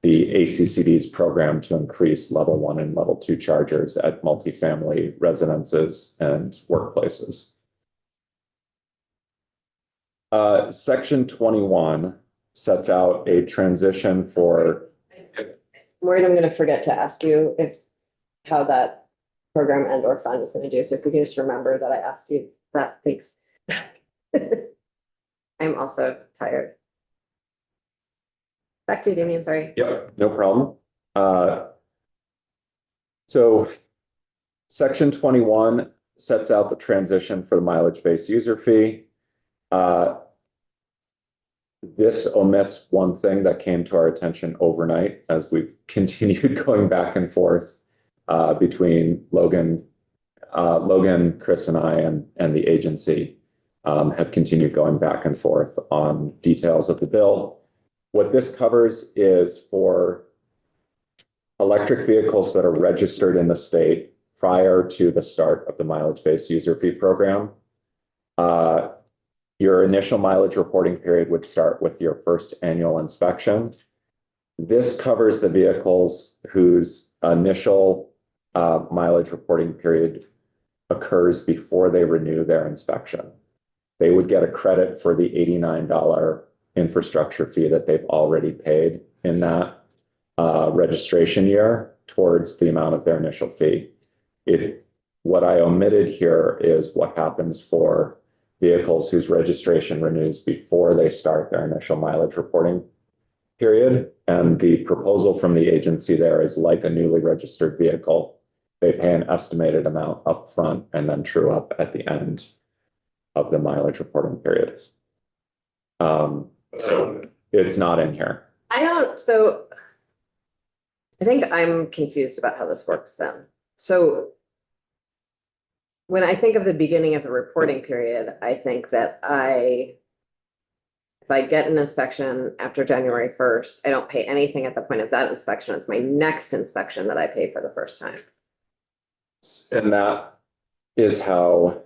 the ACCD's program to increase level 1 and level 2 chargers at multifamily residences and workplaces. Section 21 sets out a transition for. I'm worried I'm gonna forget to ask you how that program and or fund is gonna do, so if you can just remember that I asked you that, thanks. I'm also tired. Back to you, Damien, sorry. Yep, no problem. So section 21 sets out the transition for the mileage-based user fee. This omits one thing that came to our attention overnight as we've continued going back and forth between Logan, Chris, and I, and the agency have continued going back and forth on details of the bill. What this covers is for electric vehicles that are registered in the state prior to the start of the mileage-based user fee program. Your initial mileage reporting period would start with your first annual inspection. This covers the vehicles whose initial mileage reporting period occurs before they renew their inspection. They would get a credit for the $89 infrastructure fee that they've already paid in that registration year towards the amount of their initial fee. What I omitted here is what happens for vehicles whose registration renews before they start their initial mileage reporting period. And the proposal from the agency there is like a newly registered vehicle. They pay an estimated amount upfront and then true up at the end of the mileage reporting period. So it's not in here. So I think I'm confused about how this works then. So when I think of the beginning of the reporting period, I think that if I get an inspection after January 1st, I don't pay anything at the point of that inspection. It's my next inspection that I pay for the first time. And that is how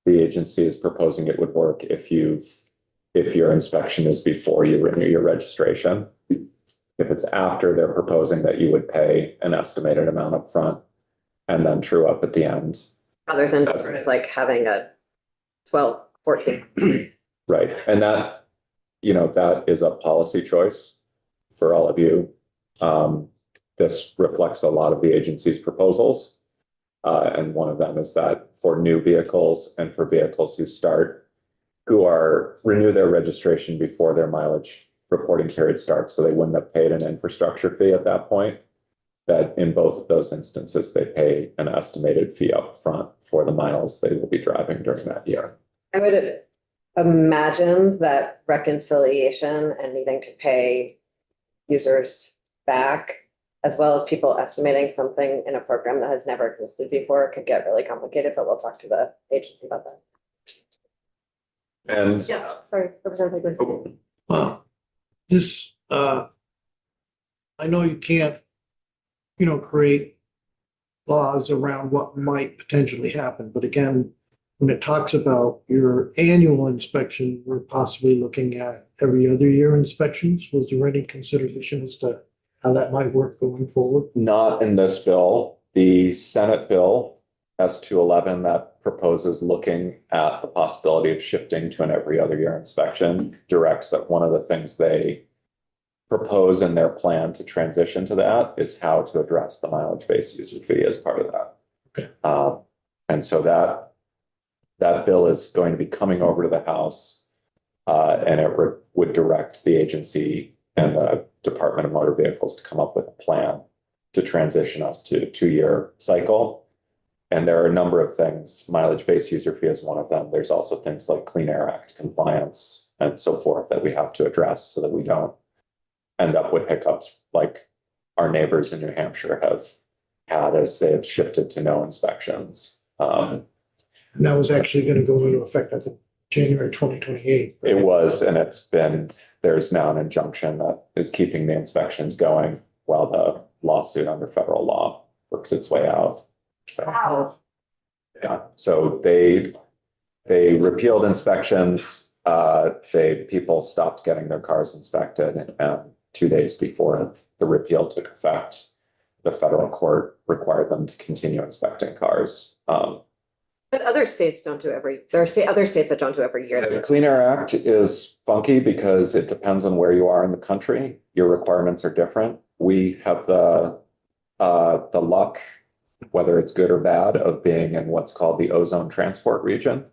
the agency is proposing it would work if your inspection is before you renew your registration. If it's after, they're proposing that you would pay an estimated amount up front and then true up at the end. Rather than sort of like having a 12, 14. Right. And that is a policy choice for all of you. This reflects a lot of the agency's proposals. And one of them is that for new vehicles and for vehicles who renew their registration before their mileage reporting period starts, so they wouldn't have paid an infrastructure fee at that point, that in both of those instances, they pay an estimated fee up front for the miles they will be driving during that year. I would imagine that reconciliation and needing to pay users back, as well as people estimating something in a program that has never existed before, could get really complicated, but we'll talk to the agency about that. And Yeah, sorry, Representative Glenn. Well, I know you can't, create laws around what might potentially happen, but again, when it talks about your annual inspection, we're possibly looking at every other year inspections. Was there any consideration as to how that might work going forward? not in this bill, the Senate bill S211 that proposes looking at the possibility of shifting to an every other year inspection directs that one of the things they propose in their plan to transition to that is how to address the mileage-based user fee as part of that. Okay. And so that bill is going to be coming over to the House, and it would direct the agency and the Department of Motor Vehicles to come up with a plan to transition us to a 2-year cycle. And there are a number of things, mileage-based user fee is one of them. There's also things like Clean Air Act compliance and so forth that we have to address so that we don't end up with hiccups like our neighbors in New Hampshire have had as they have shifted to no inspections. And that was actually going to go into effect, I think, January 2028. It was, and there's now an injunction that is keeping the inspections going while the lawsuit under federal law works its way out. So, Wow. yeah, so they repealed inspections. People stopped getting their cars inspected, and 2 days before the repeal took effect, the federal court required them to continue inspecting cars. But other states don't do there are other states that don't do every year. The Clean Air Act is funky because it depends on where you are in the country. Your requirements are different. We have the luck, whether it's good or bad, of being in what's called the ozone transport region,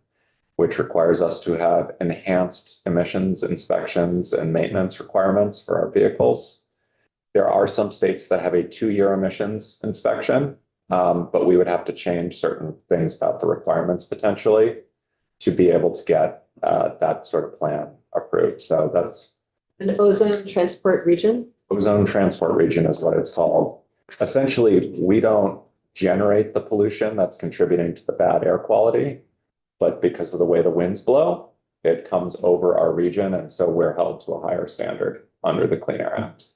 which requires us to have enhanced emissions inspections and maintenance requirements for our vehicles. There are some states that have a 2-year emissions inspection, but we would have to change certain things about the requirements potentially to be able to get that sort of plan approved. So that's An ozone transport region? ozone transport region is what it's called. Essentially, we don't generate the pollution that's contributing to the bad air quality, but because of the way the winds blow, it comes over our region, and so we're held to a higher standard under the Clean Air Act.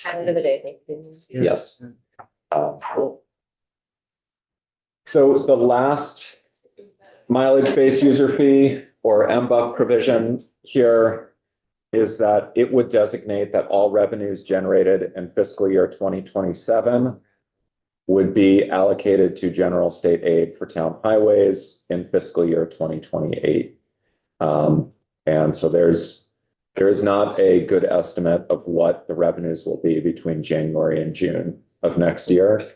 End of the day, thank you. Yes. So the last mileage-based user fee or MBUF provision here is that it would designate that all revenues generated in fiscal year 2027 would be allocated to general state aid for town highways in fiscal year 2028. And so there is not a good estimate of what the revenues will be between January and June of next year.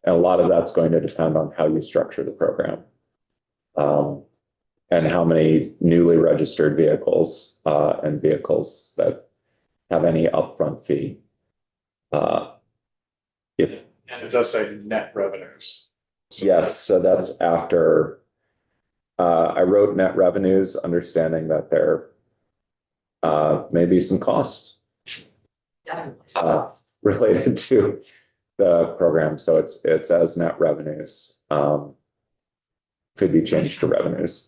And a lot of that's going to depend on how you structure the program. And how many newly registered vehicles and vehicles that have any upfront fee. And it does say net revenues. Yes, so that's after I wrote net revenues, understanding that there may be some costs related to the program. So it's as net revenues, could be changed to revenues.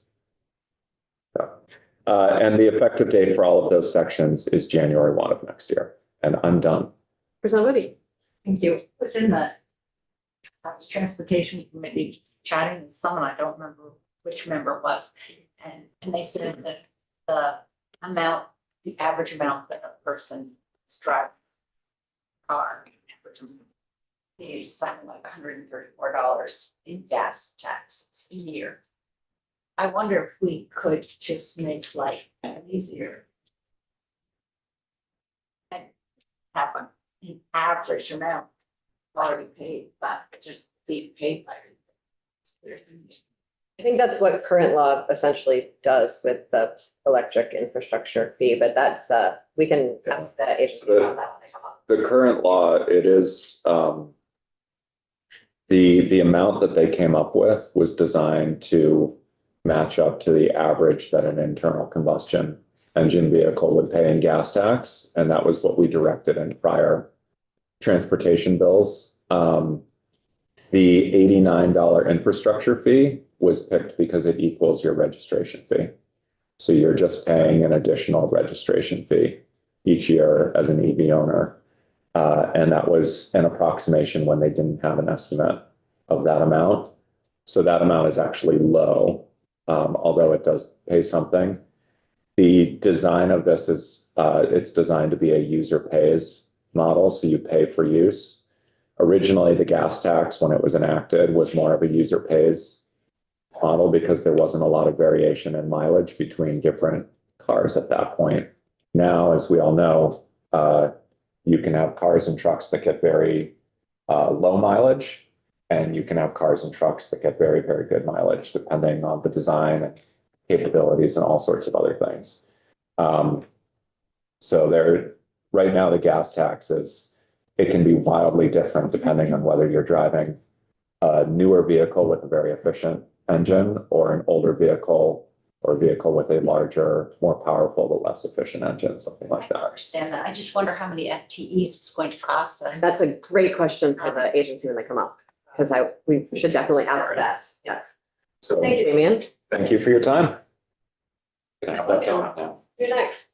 And the effective date for all of those sections is January 1 of next year. And I'm done. President Woody? Thank you. It was in the transportation committee chatting with someone, I don't remember which member it was. And they said that the average amount that a person is driving a car is something like $134 in gas taxes a year. I wonder if we could just make life easier and have an average amount already paid, but just be paid by. I think that's what current law essentially does with the electric infrastructure fee, but that's, we can ask the agency about that when they come up. The current law, it is, the amount that they came up with was designed to match up to the average that an internal combustion engine vehicle would pay in gas tax. And that was what we directed in prior transportation bills. The $89 infrastructure fee was picked because it equals your registration fee. So you're just paying an additional registration fee each year as an EV owner. And that was an approximation when they didn't have an estimate of that amount. So that amount is actually low, although it does pay something. The design of this is, it's designed to be a user pays model, so you pay for use. Originally, the gas tax, when it was enacted, was more of a user pays model because there wasn't a lot of variation in mileage between different cars at that point. Now, as we all know, you can have cars and trucks that get very low mileage, and you can have cars and trucks that get very, very good mileage, depending on the design and capabilities and all sorts of other things. So right now, the gas tax it can be wildly different depending on whether you're driving a newer vehicle with a very efficient engine or an older vehicle or a vehicle with a larger, more powerful, but less efficient engine, something I like don't that. understand that. I just wonder how many FTEs it's going to cost us. That's a great question for the agency when they come up, because we should definitely ask that. Yes. So Thank you, Damien. thank you for your time. Can I have that down now? You're next.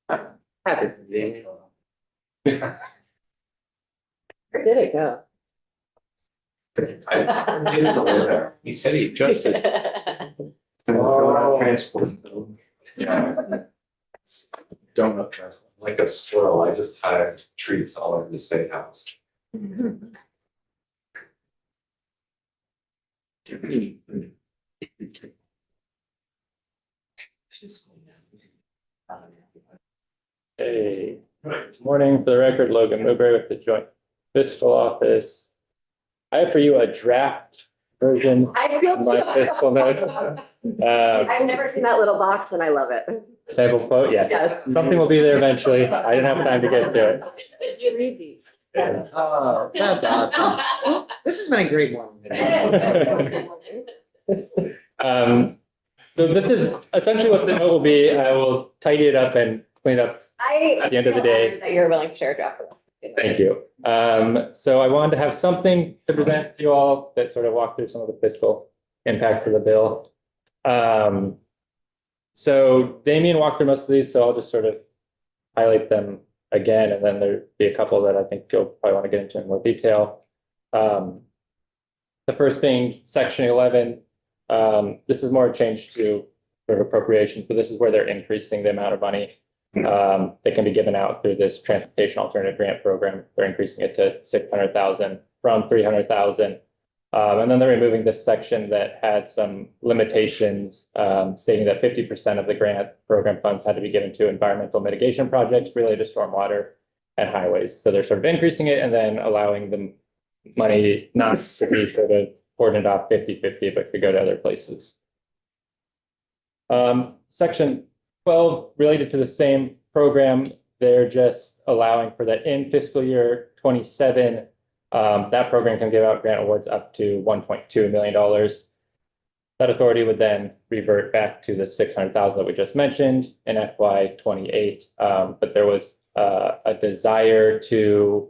Happy. Where did it go? I didn't know that. He said he adjusted. Transport. Yeah. Donut transport. Like a squirrel, I just had treats all over the state house. Hey, good morning. For the record, Logan Newberry with the Joint Fiscal Office. I have for you a draft version I feel. of my fiscal notes. I've never seen that little box and I love it. Sample quote, yes. Yes. Something will be there eventually. I didn't have time to get to it. Did you read these? Oh, that's awesome. This has been a great one. So this is essentially what the note will be. I will tidy it up and clean up. At the end of the day. That you're willing to share a draft with us. Thank you. So I wanted to have something to present to you all that sort of walk through some of the fiscal impacts of the bill. So Damien walked through most of these, so I'll just sort of highlight them again, and then there'll be a couple that I think you'll probably want to get into in more detail. The first being section 11. This is more a change to sort of appropriations, but this is where they're increasing the amount of money that can be given out through this transportation alternative grant program. They're increasing it to 600,000 from 300,000. And then they're removing this section that had some limitations, stating that 50% of the grant program funds had to be given to environmental mitigation projects related to stormwater and highways. So they're sort of increasing it and then allowing the money not to be sort of cordoned off 50-50, but to go to other places. Section 12 related to the same program. They're just allowing for that in fiscal year 27. That program can give out grant awards up to $1.2 million. That authority would then revert back to the 600,000 that we just mentioned in FY 28. But there was a desire to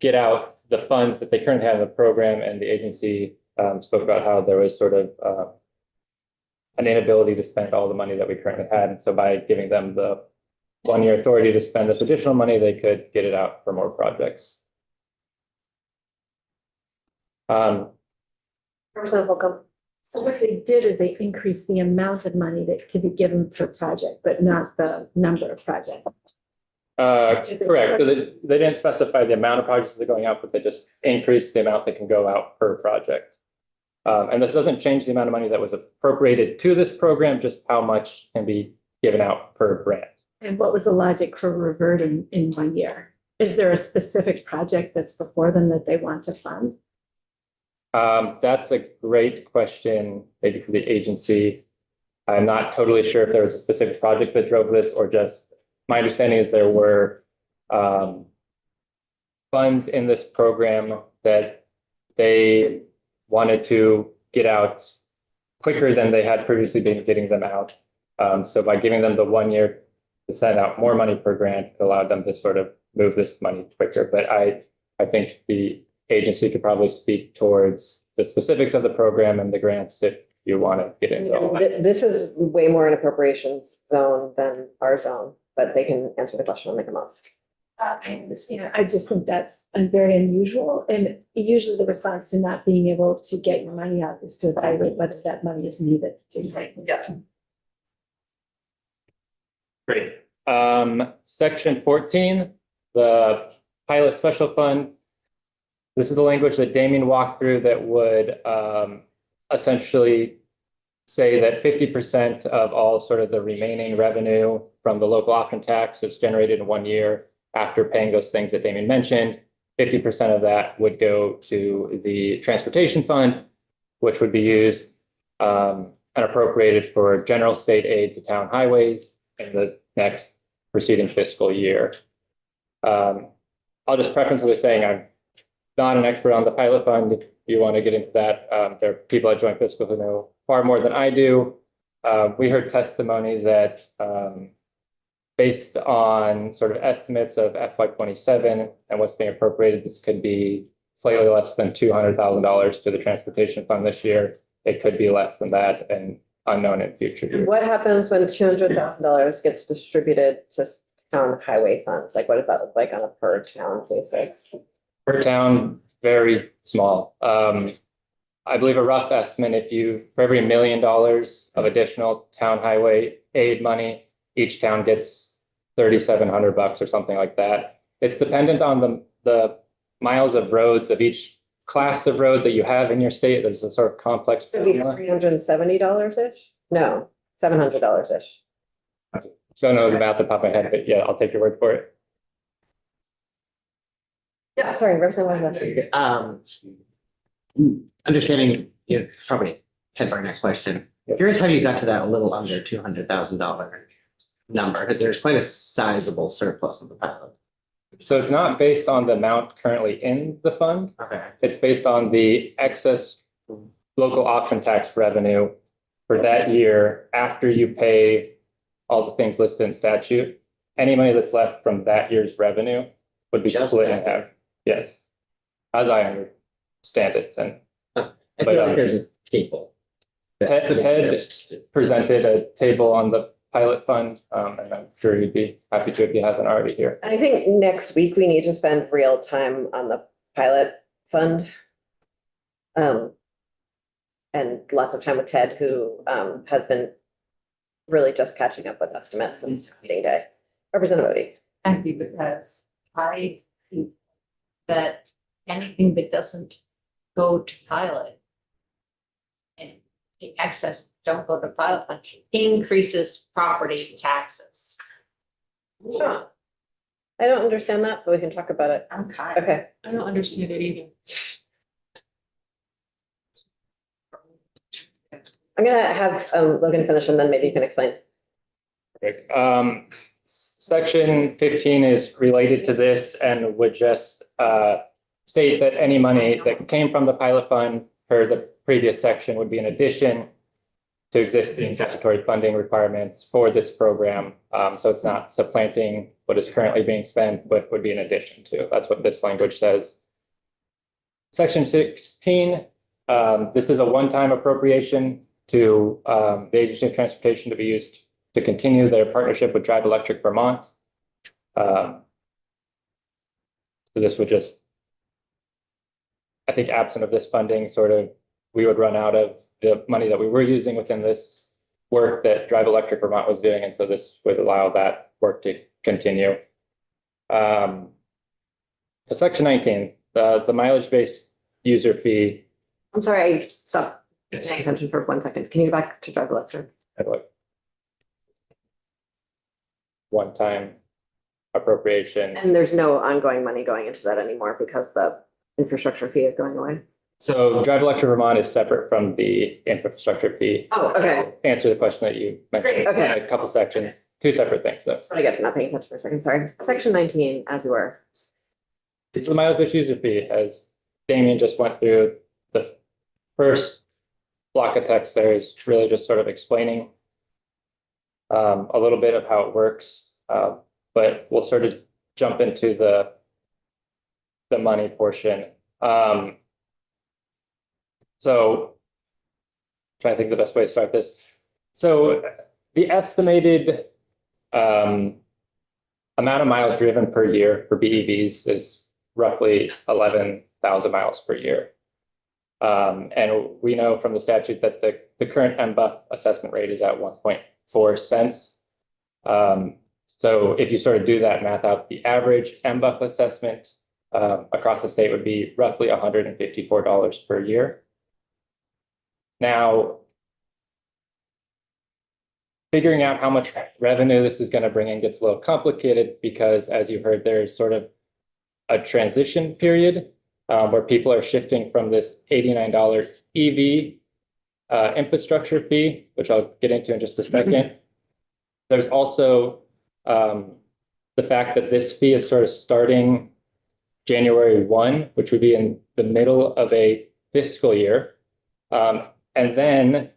get out the funds that they currently have in the program, and the agency spoke about how there was sort of an inability to spend all the money that we currently had. And so by giving them the 1-year authority to spend this additional money, they could get it out for more projects. Representative Holcomb. So what they did is they increased the amount of money that could be given per project, but not the number of projects. Correct. So they didn't specify the amount of projects that are going out, but they just increased the amount that can go out per project. And this doesn't change the amount of money that was appropriated to this program, just how much can be given out per grant. And what was the logic for reverting in 1 year? Is there a specific project that's before them that they want to fund? That's a great question, maybe for the agency. I'm not totally sure if there was a specific project that drove this, or just my understanding is there were funds in this program that they wanted to get out quicker than they had previously been getting them out. So by giving them the 1 year to send out more money per grant, it allowed them to sort of move this money quicker. But I think the agency could probably speak towards the specifics of the program and the grants if you want to get into all that. This is way more an appropriations zone than our zone, but they can answer the question when they come up. Yeah, I just think that's very unusual. And usually the response to not being able to get your money out is to evaluate whether that money is needed. Just like, Yes. Great. Section 14, the pilot special fund. This is the language that Damien walked through that would essentially say that 50% of all sort of the remaining revenue from the local option tax that's generated in 1 year after paying those things that Damien mentioned, 50% of that would go to the transportation fund, which would be used and appropriated for general state aid to town highways in the next preceding fiscal year. I'll just preface with saying I'm not an expert on the pilot fund. If you want to get into that, there are people at Joint Fiscal who know far more than I do. We heard testimony that based on sort of estimates of FY27 and what's being appropriated, this could be slightly less than $200,000 to the transportation fund this year. It could be less than that and unknown in future years. What happens when $200,000 gets distributed to town highway funds? Like, what does that look like on a per town basis? Per town, very small. I believe a rough estimate, for every $1 million of additional town highway aid money, each town gets $3,700 or something like that. It's dependent on the miles of roads of each class of road that you have in your state. There's a sort of complex So it'd be formula. $370-ish? No, $700-ish. Don't know the math at the top of my head, but yeah, I'll take your word for it. Yeah, sorry, Representative. Understanding, probably head for our next question. Curious how you got to that a little under $200,000 number, because there's quite a sizable surplus in the pilot. So it's not based on the amount currently in the fund. Okay. It's based on the excess local option tax revenue for that year after you pay all the things listed in statute. Any money that's left from that year's revenue would be Just split in that. half. Yes. As I understand it, and I feel like there's a table. Ted presented a table on the pilot fund, and I'm sure you'd be happy to if you haven't already here. I think next week we need to spend real time on the pilot fund. And lots of time with Ted, who has been really just catching up with estimates since meeting day. Representative Bodie. Thank you, because I think that anything that doesn't go to pilot and the excess don't go to pilot fund increases property taxes. Huh. I don't understand that, but we can talk about it. Okay. Okay. I don't understand it either. I'm gonna have Logan finish and then maybe you can explain. Perfect. Section 15 is related to this and would just state that any money that came from the pilot fund per the previous section would be in addition to existing statutory funding requirements for this program. So it's not supplanting what is currently being spent, but would be in addition to. That's what this language says. Section 16, this is a one-time appropriation to the Agency of Transportation to be used to continue their partnership with Drive Electric Vermont. So this would just, I think, absent of this funding, we would run out of the money that we were using within this work that Drive Electric Vermont was doing, and so this would allow that work to continue. So section 19, the mileage-based user fee. I'm sorry, I stopped paying attention for 1 second. Can you go back to Drive Electric? One-time appropriation. And there's no ongoing money going into that anymore because the infrastructure fee is going away. So Drive Electric Vermont is separate from the infrastructure fee. Oh, okay. I'll answer the question that you mentioned Great, okay. in a couple sections, two separate things though. That's what I get for not paying attention for a second, sorry. Section 19, as you were. It's the mileage-based user fee, as Damien just went through. The first block of text there is really just sort of explaining a little bit of how it works, but we'll sort of jump into the money portion. So trying to think of the best way to start this. So the estimated amount of miles driven per year for BEVs is roughly 11,000 miles per year. And we know from the statute that the current MBUF assessment rate is at 1.4 cents. So if you sort of do that math out, the average MBUF assessment across the state would be roughly $154 per year. Now, figuring out how much revenue this is going to bring in gets a little complicated because, as you heard, there's sort of a transition period where people are shifting from this $89 EV infrastructure fee, which I'll get into in just a second. There's also the fact that this fee is sort of starting January 1, which would be in the middle of a fiscal year. And then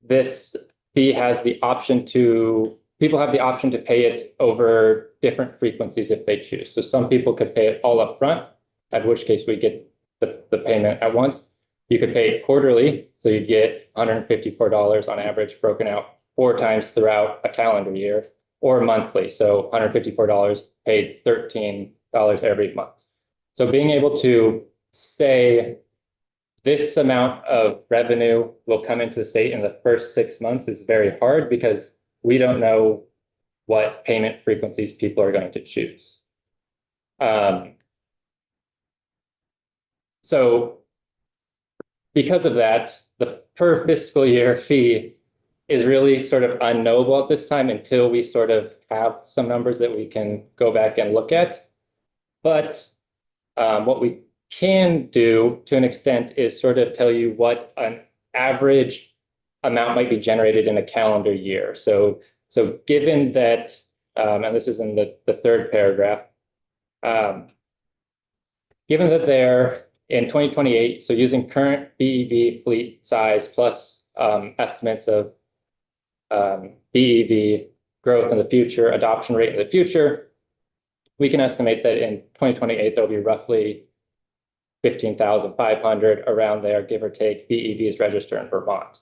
this fee has the option to, people have the option to pay it over different frequencies if they choose. So some people could pay it all up front, at which case we get the payment at once. You could pay it quarterly, so you'd get $154 on average broken out 4 times throughout a calendar year, or monthly, so $154 paid $13 every month. So being able to say this amount of revenue will come into the state in the first 6 months is very hard because we don't know what payment frequencies people are going to choose. So because of that, the per fiscal year fee is really sort of unknowable at this time until we sort of have some numbers that we can go back and look at. But what we can do to an extent is sort of tell you what an average amount might be generated in a calendar year. So given that, and this is in the third paragraph, given that they're in 2028, so using current BEV fleet size plus estimates of BEV growth in the future, adoption rate in the future, we can estimate that in 2028, there'll be roughly 15,500 around there, give or take, BEVs registered in Vermont.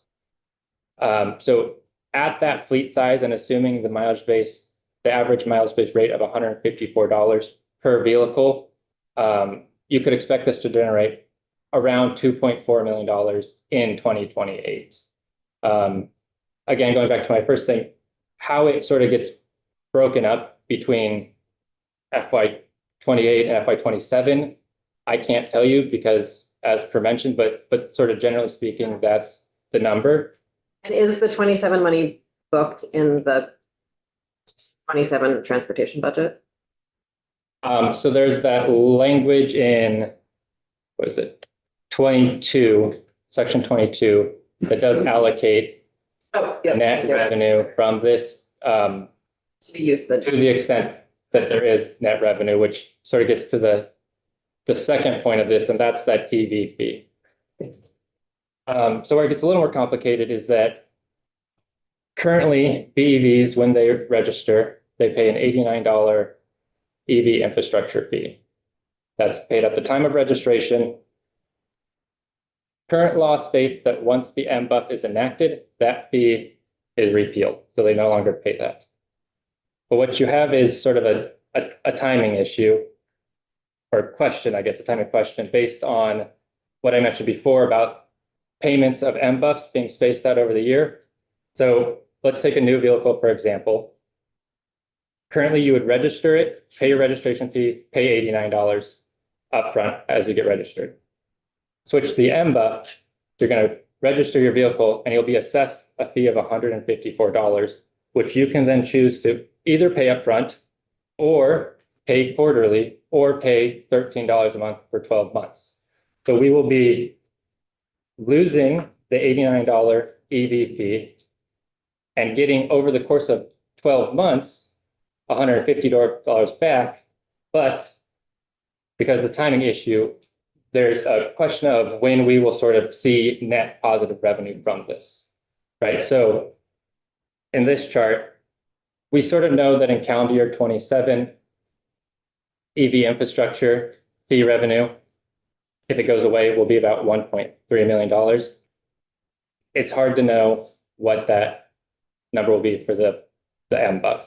So at that fleet size and assuming the average mileage based rate of $154 per vehicle, you could expect this to generate around $2.4 million in 2028. Again, going back to my first thing, how it sort of gets broken up between FY28 and FY27, I can't tell you because as per mentioned, but sort of generally speaking, that's the number. And is the 27 money booked in the 27 transportation budget? So there's that language in, what is it? 22, section 22, that does allocate net revenue from this To be used to the extent that there is net revenue, which sort of gets to the second point of this, and that's that EV fee. So where it gets a little more complicated is that currently BEVs, when they register, they pay an $89 EV infrastructure fee. That's paid at the time of registration. Current law states that once the MBUF is enacted, that fee is repealed, so they no longer pay that. But what you have is sort of a timing issue, or question, I guess, a timing question based on what I mentioned before about payments of MBUFs being spaced out over the year. So let's take a new vehicle, for example. Currently, you would register it, pay your registration fee, pay $89 upfront as you get registered. Switch to the MBUF, you're going to register your vehicle and you'll be assessed a fee of $154, which you can then choose to either pay upfront or pay quarterly or pay $13 a month for 12 months. So we will be losing the $89 EV fee and getting over the course of 12 months, $150 back. But because of the timing issue, there's a question of when we will sort of see net positive revenue from this, right? So in this chart, we sort of know that in calendar year 27, EV infrastructure fee revenue, if it goes away, will be about $1.3 million. It's hard to know what that number will be for the MBUF.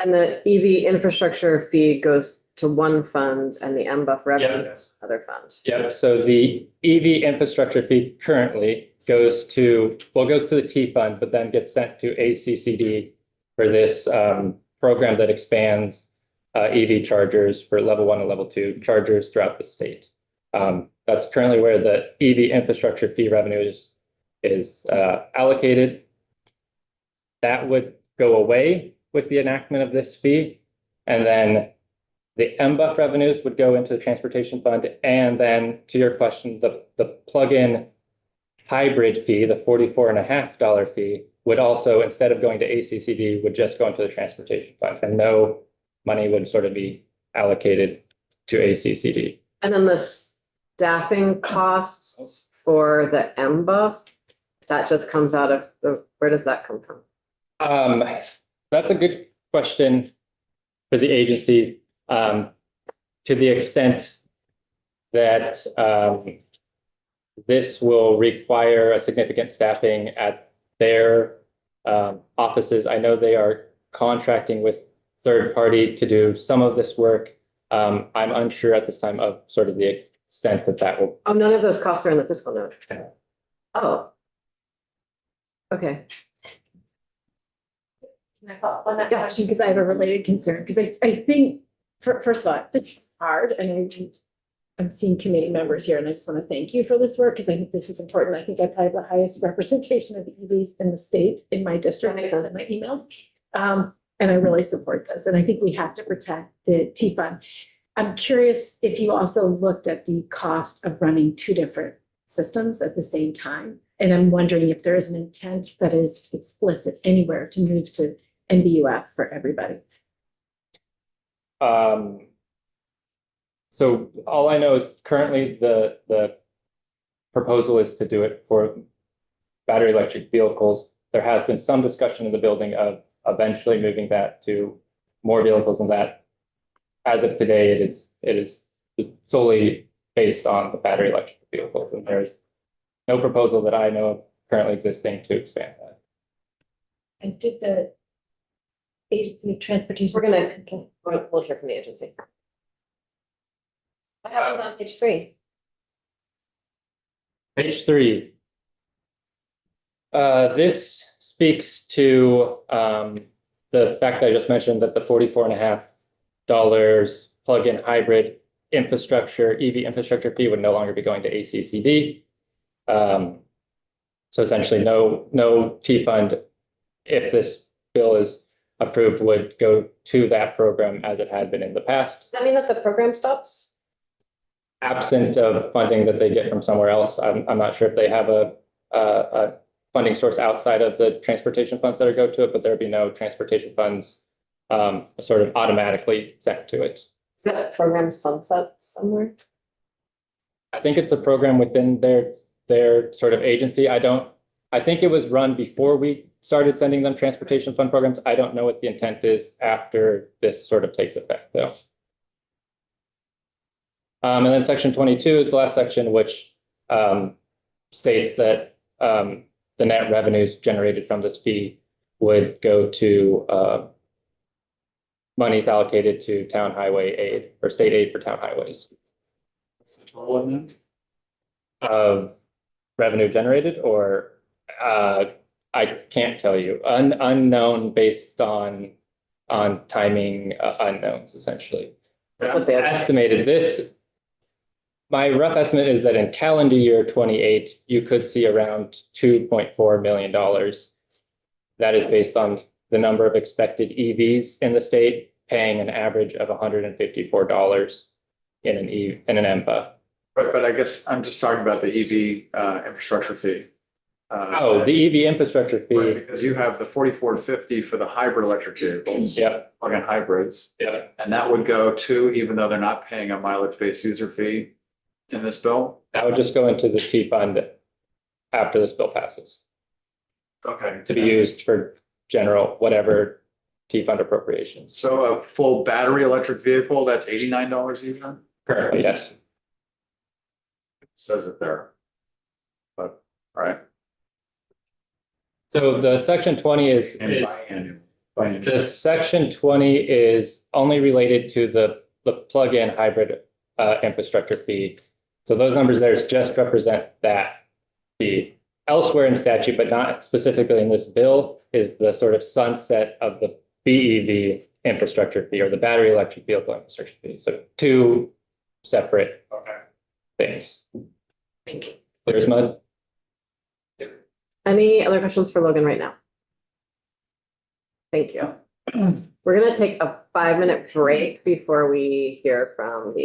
And the EV infrastructure fee goes to one fund and the MBUF revenue goes to another fund. Yep, so the EV infrastructure fee currently goes to the T fund, but then gets sent to ACCD for this program that expands EV chargers for level 1 and level 2 chargers throughout the state. That's currently where the EV infrastructure fee revenue is allocated. That would go away with the enactment of this fee, and then the MBUF revenues would go into the transportation fund, and then to your question, the plug-in hybrid fee, the $44.50 fee, would also, instead of going to ACCD, would just go into the transportation fund, and no money would sort of be allocated to ACCD. And then the staffing costs for the MBUF, that just comes out of where does that come from? That's a good question for the agency. To the extent that this will require a significant staffing at their offices. I know they are contracting with third party to do some of this work. I'm unsure at this time of sort of the extent that will. Oh, none of those costs are in the fiscal note. Oh. Okay. Can I follow up on that question? Because I have a related concern, because I think, first of all, this is hard, and I'm seeing committee members here, and I just want to thank you for this work, because I think this is important. I think I probably have the highest representation of the EVs in the state, in my district, I sent in my emails. And I really support this, and I think we have to protect the T-Fund. I'm curious if you also looked at the cost of running two different systems at the same time. And I'm wondering if there is an intent that is explicit anywhere to move to NBUF for everybody. So all I know is currently the proposal is to do it for battery electric vehicles. There has been some discussion in the building of eventually moving that to more vehicles than that. As of today, it is solely based on the battery electric vehicles, and there's no proposal that I know of currently existing to expand that. And did the agency of transportation? We'll hear from the agency. What happens on page 3? Page 3. This speaks to the fact that I just mentioned, that the $44.50 plug-in hybrid infrastructure, EV infrastructure fee would no longer be going to ACCD. So essentially no T-Fund, if this bill is approved, would go to that program as it had been in the past. Does that mean that the program stops? Absent of funding that they get from somewhere else. I'm not sure if they have a funding source outside of the transportation funds that go to it, but there'd be no transportation funds sort of automatically sent to it. Is that program sunset somewhere? I think it's a program within their sort of agency. I think it was run before we started sending them transportation fund programs. I don't know what the intent is after this sort of takes effect, though. And then section 22 is the last section, which states that the net revenues generated from this fee would go to monies allocated to town highway aid or state aid for town highways. What's the total amount? Revenue generated, or I can't tell you. Unknown based on timing unknowns, essentially. That's what they have. Estimated this. My rough estimate is that in calendar year 28, you could see around $2.4 million. That is based on the number of expected EVs in the state, paying an average of $154 in an MBUF. But I guess I'm just talking about the EV infrastructure fee. Oh, the EV infrastructure Right, fee. because you have the $44.50 for the hybrid electric vehicles. Yep. Plug-in hybrids. Yeah. And that would go to, even though they're not paying a mileage-based user fee in this bill? That would just go into the T-Fund after this bill passes, Okay. to be used for general, whatever T-Fund appropriations. So a full battery electric vehicle, that's $89 even? Currently, yes. It says it there. But, all right. So the section 20 is Biannual. the section 20 is only related to the plug-in hybrid infrastructure fee. So those numbers there just represent that fee. Elsewhere in statute, but not specifically in this bill, is the sort of sunset of the BEV infrastructure fee, or the battery electric vehicle infrastructure fee. So two separate things. Thank you. Clear as mud? Any other questions for Logan right now? Thank you. We're gonna take a 5-minute break before we hear from the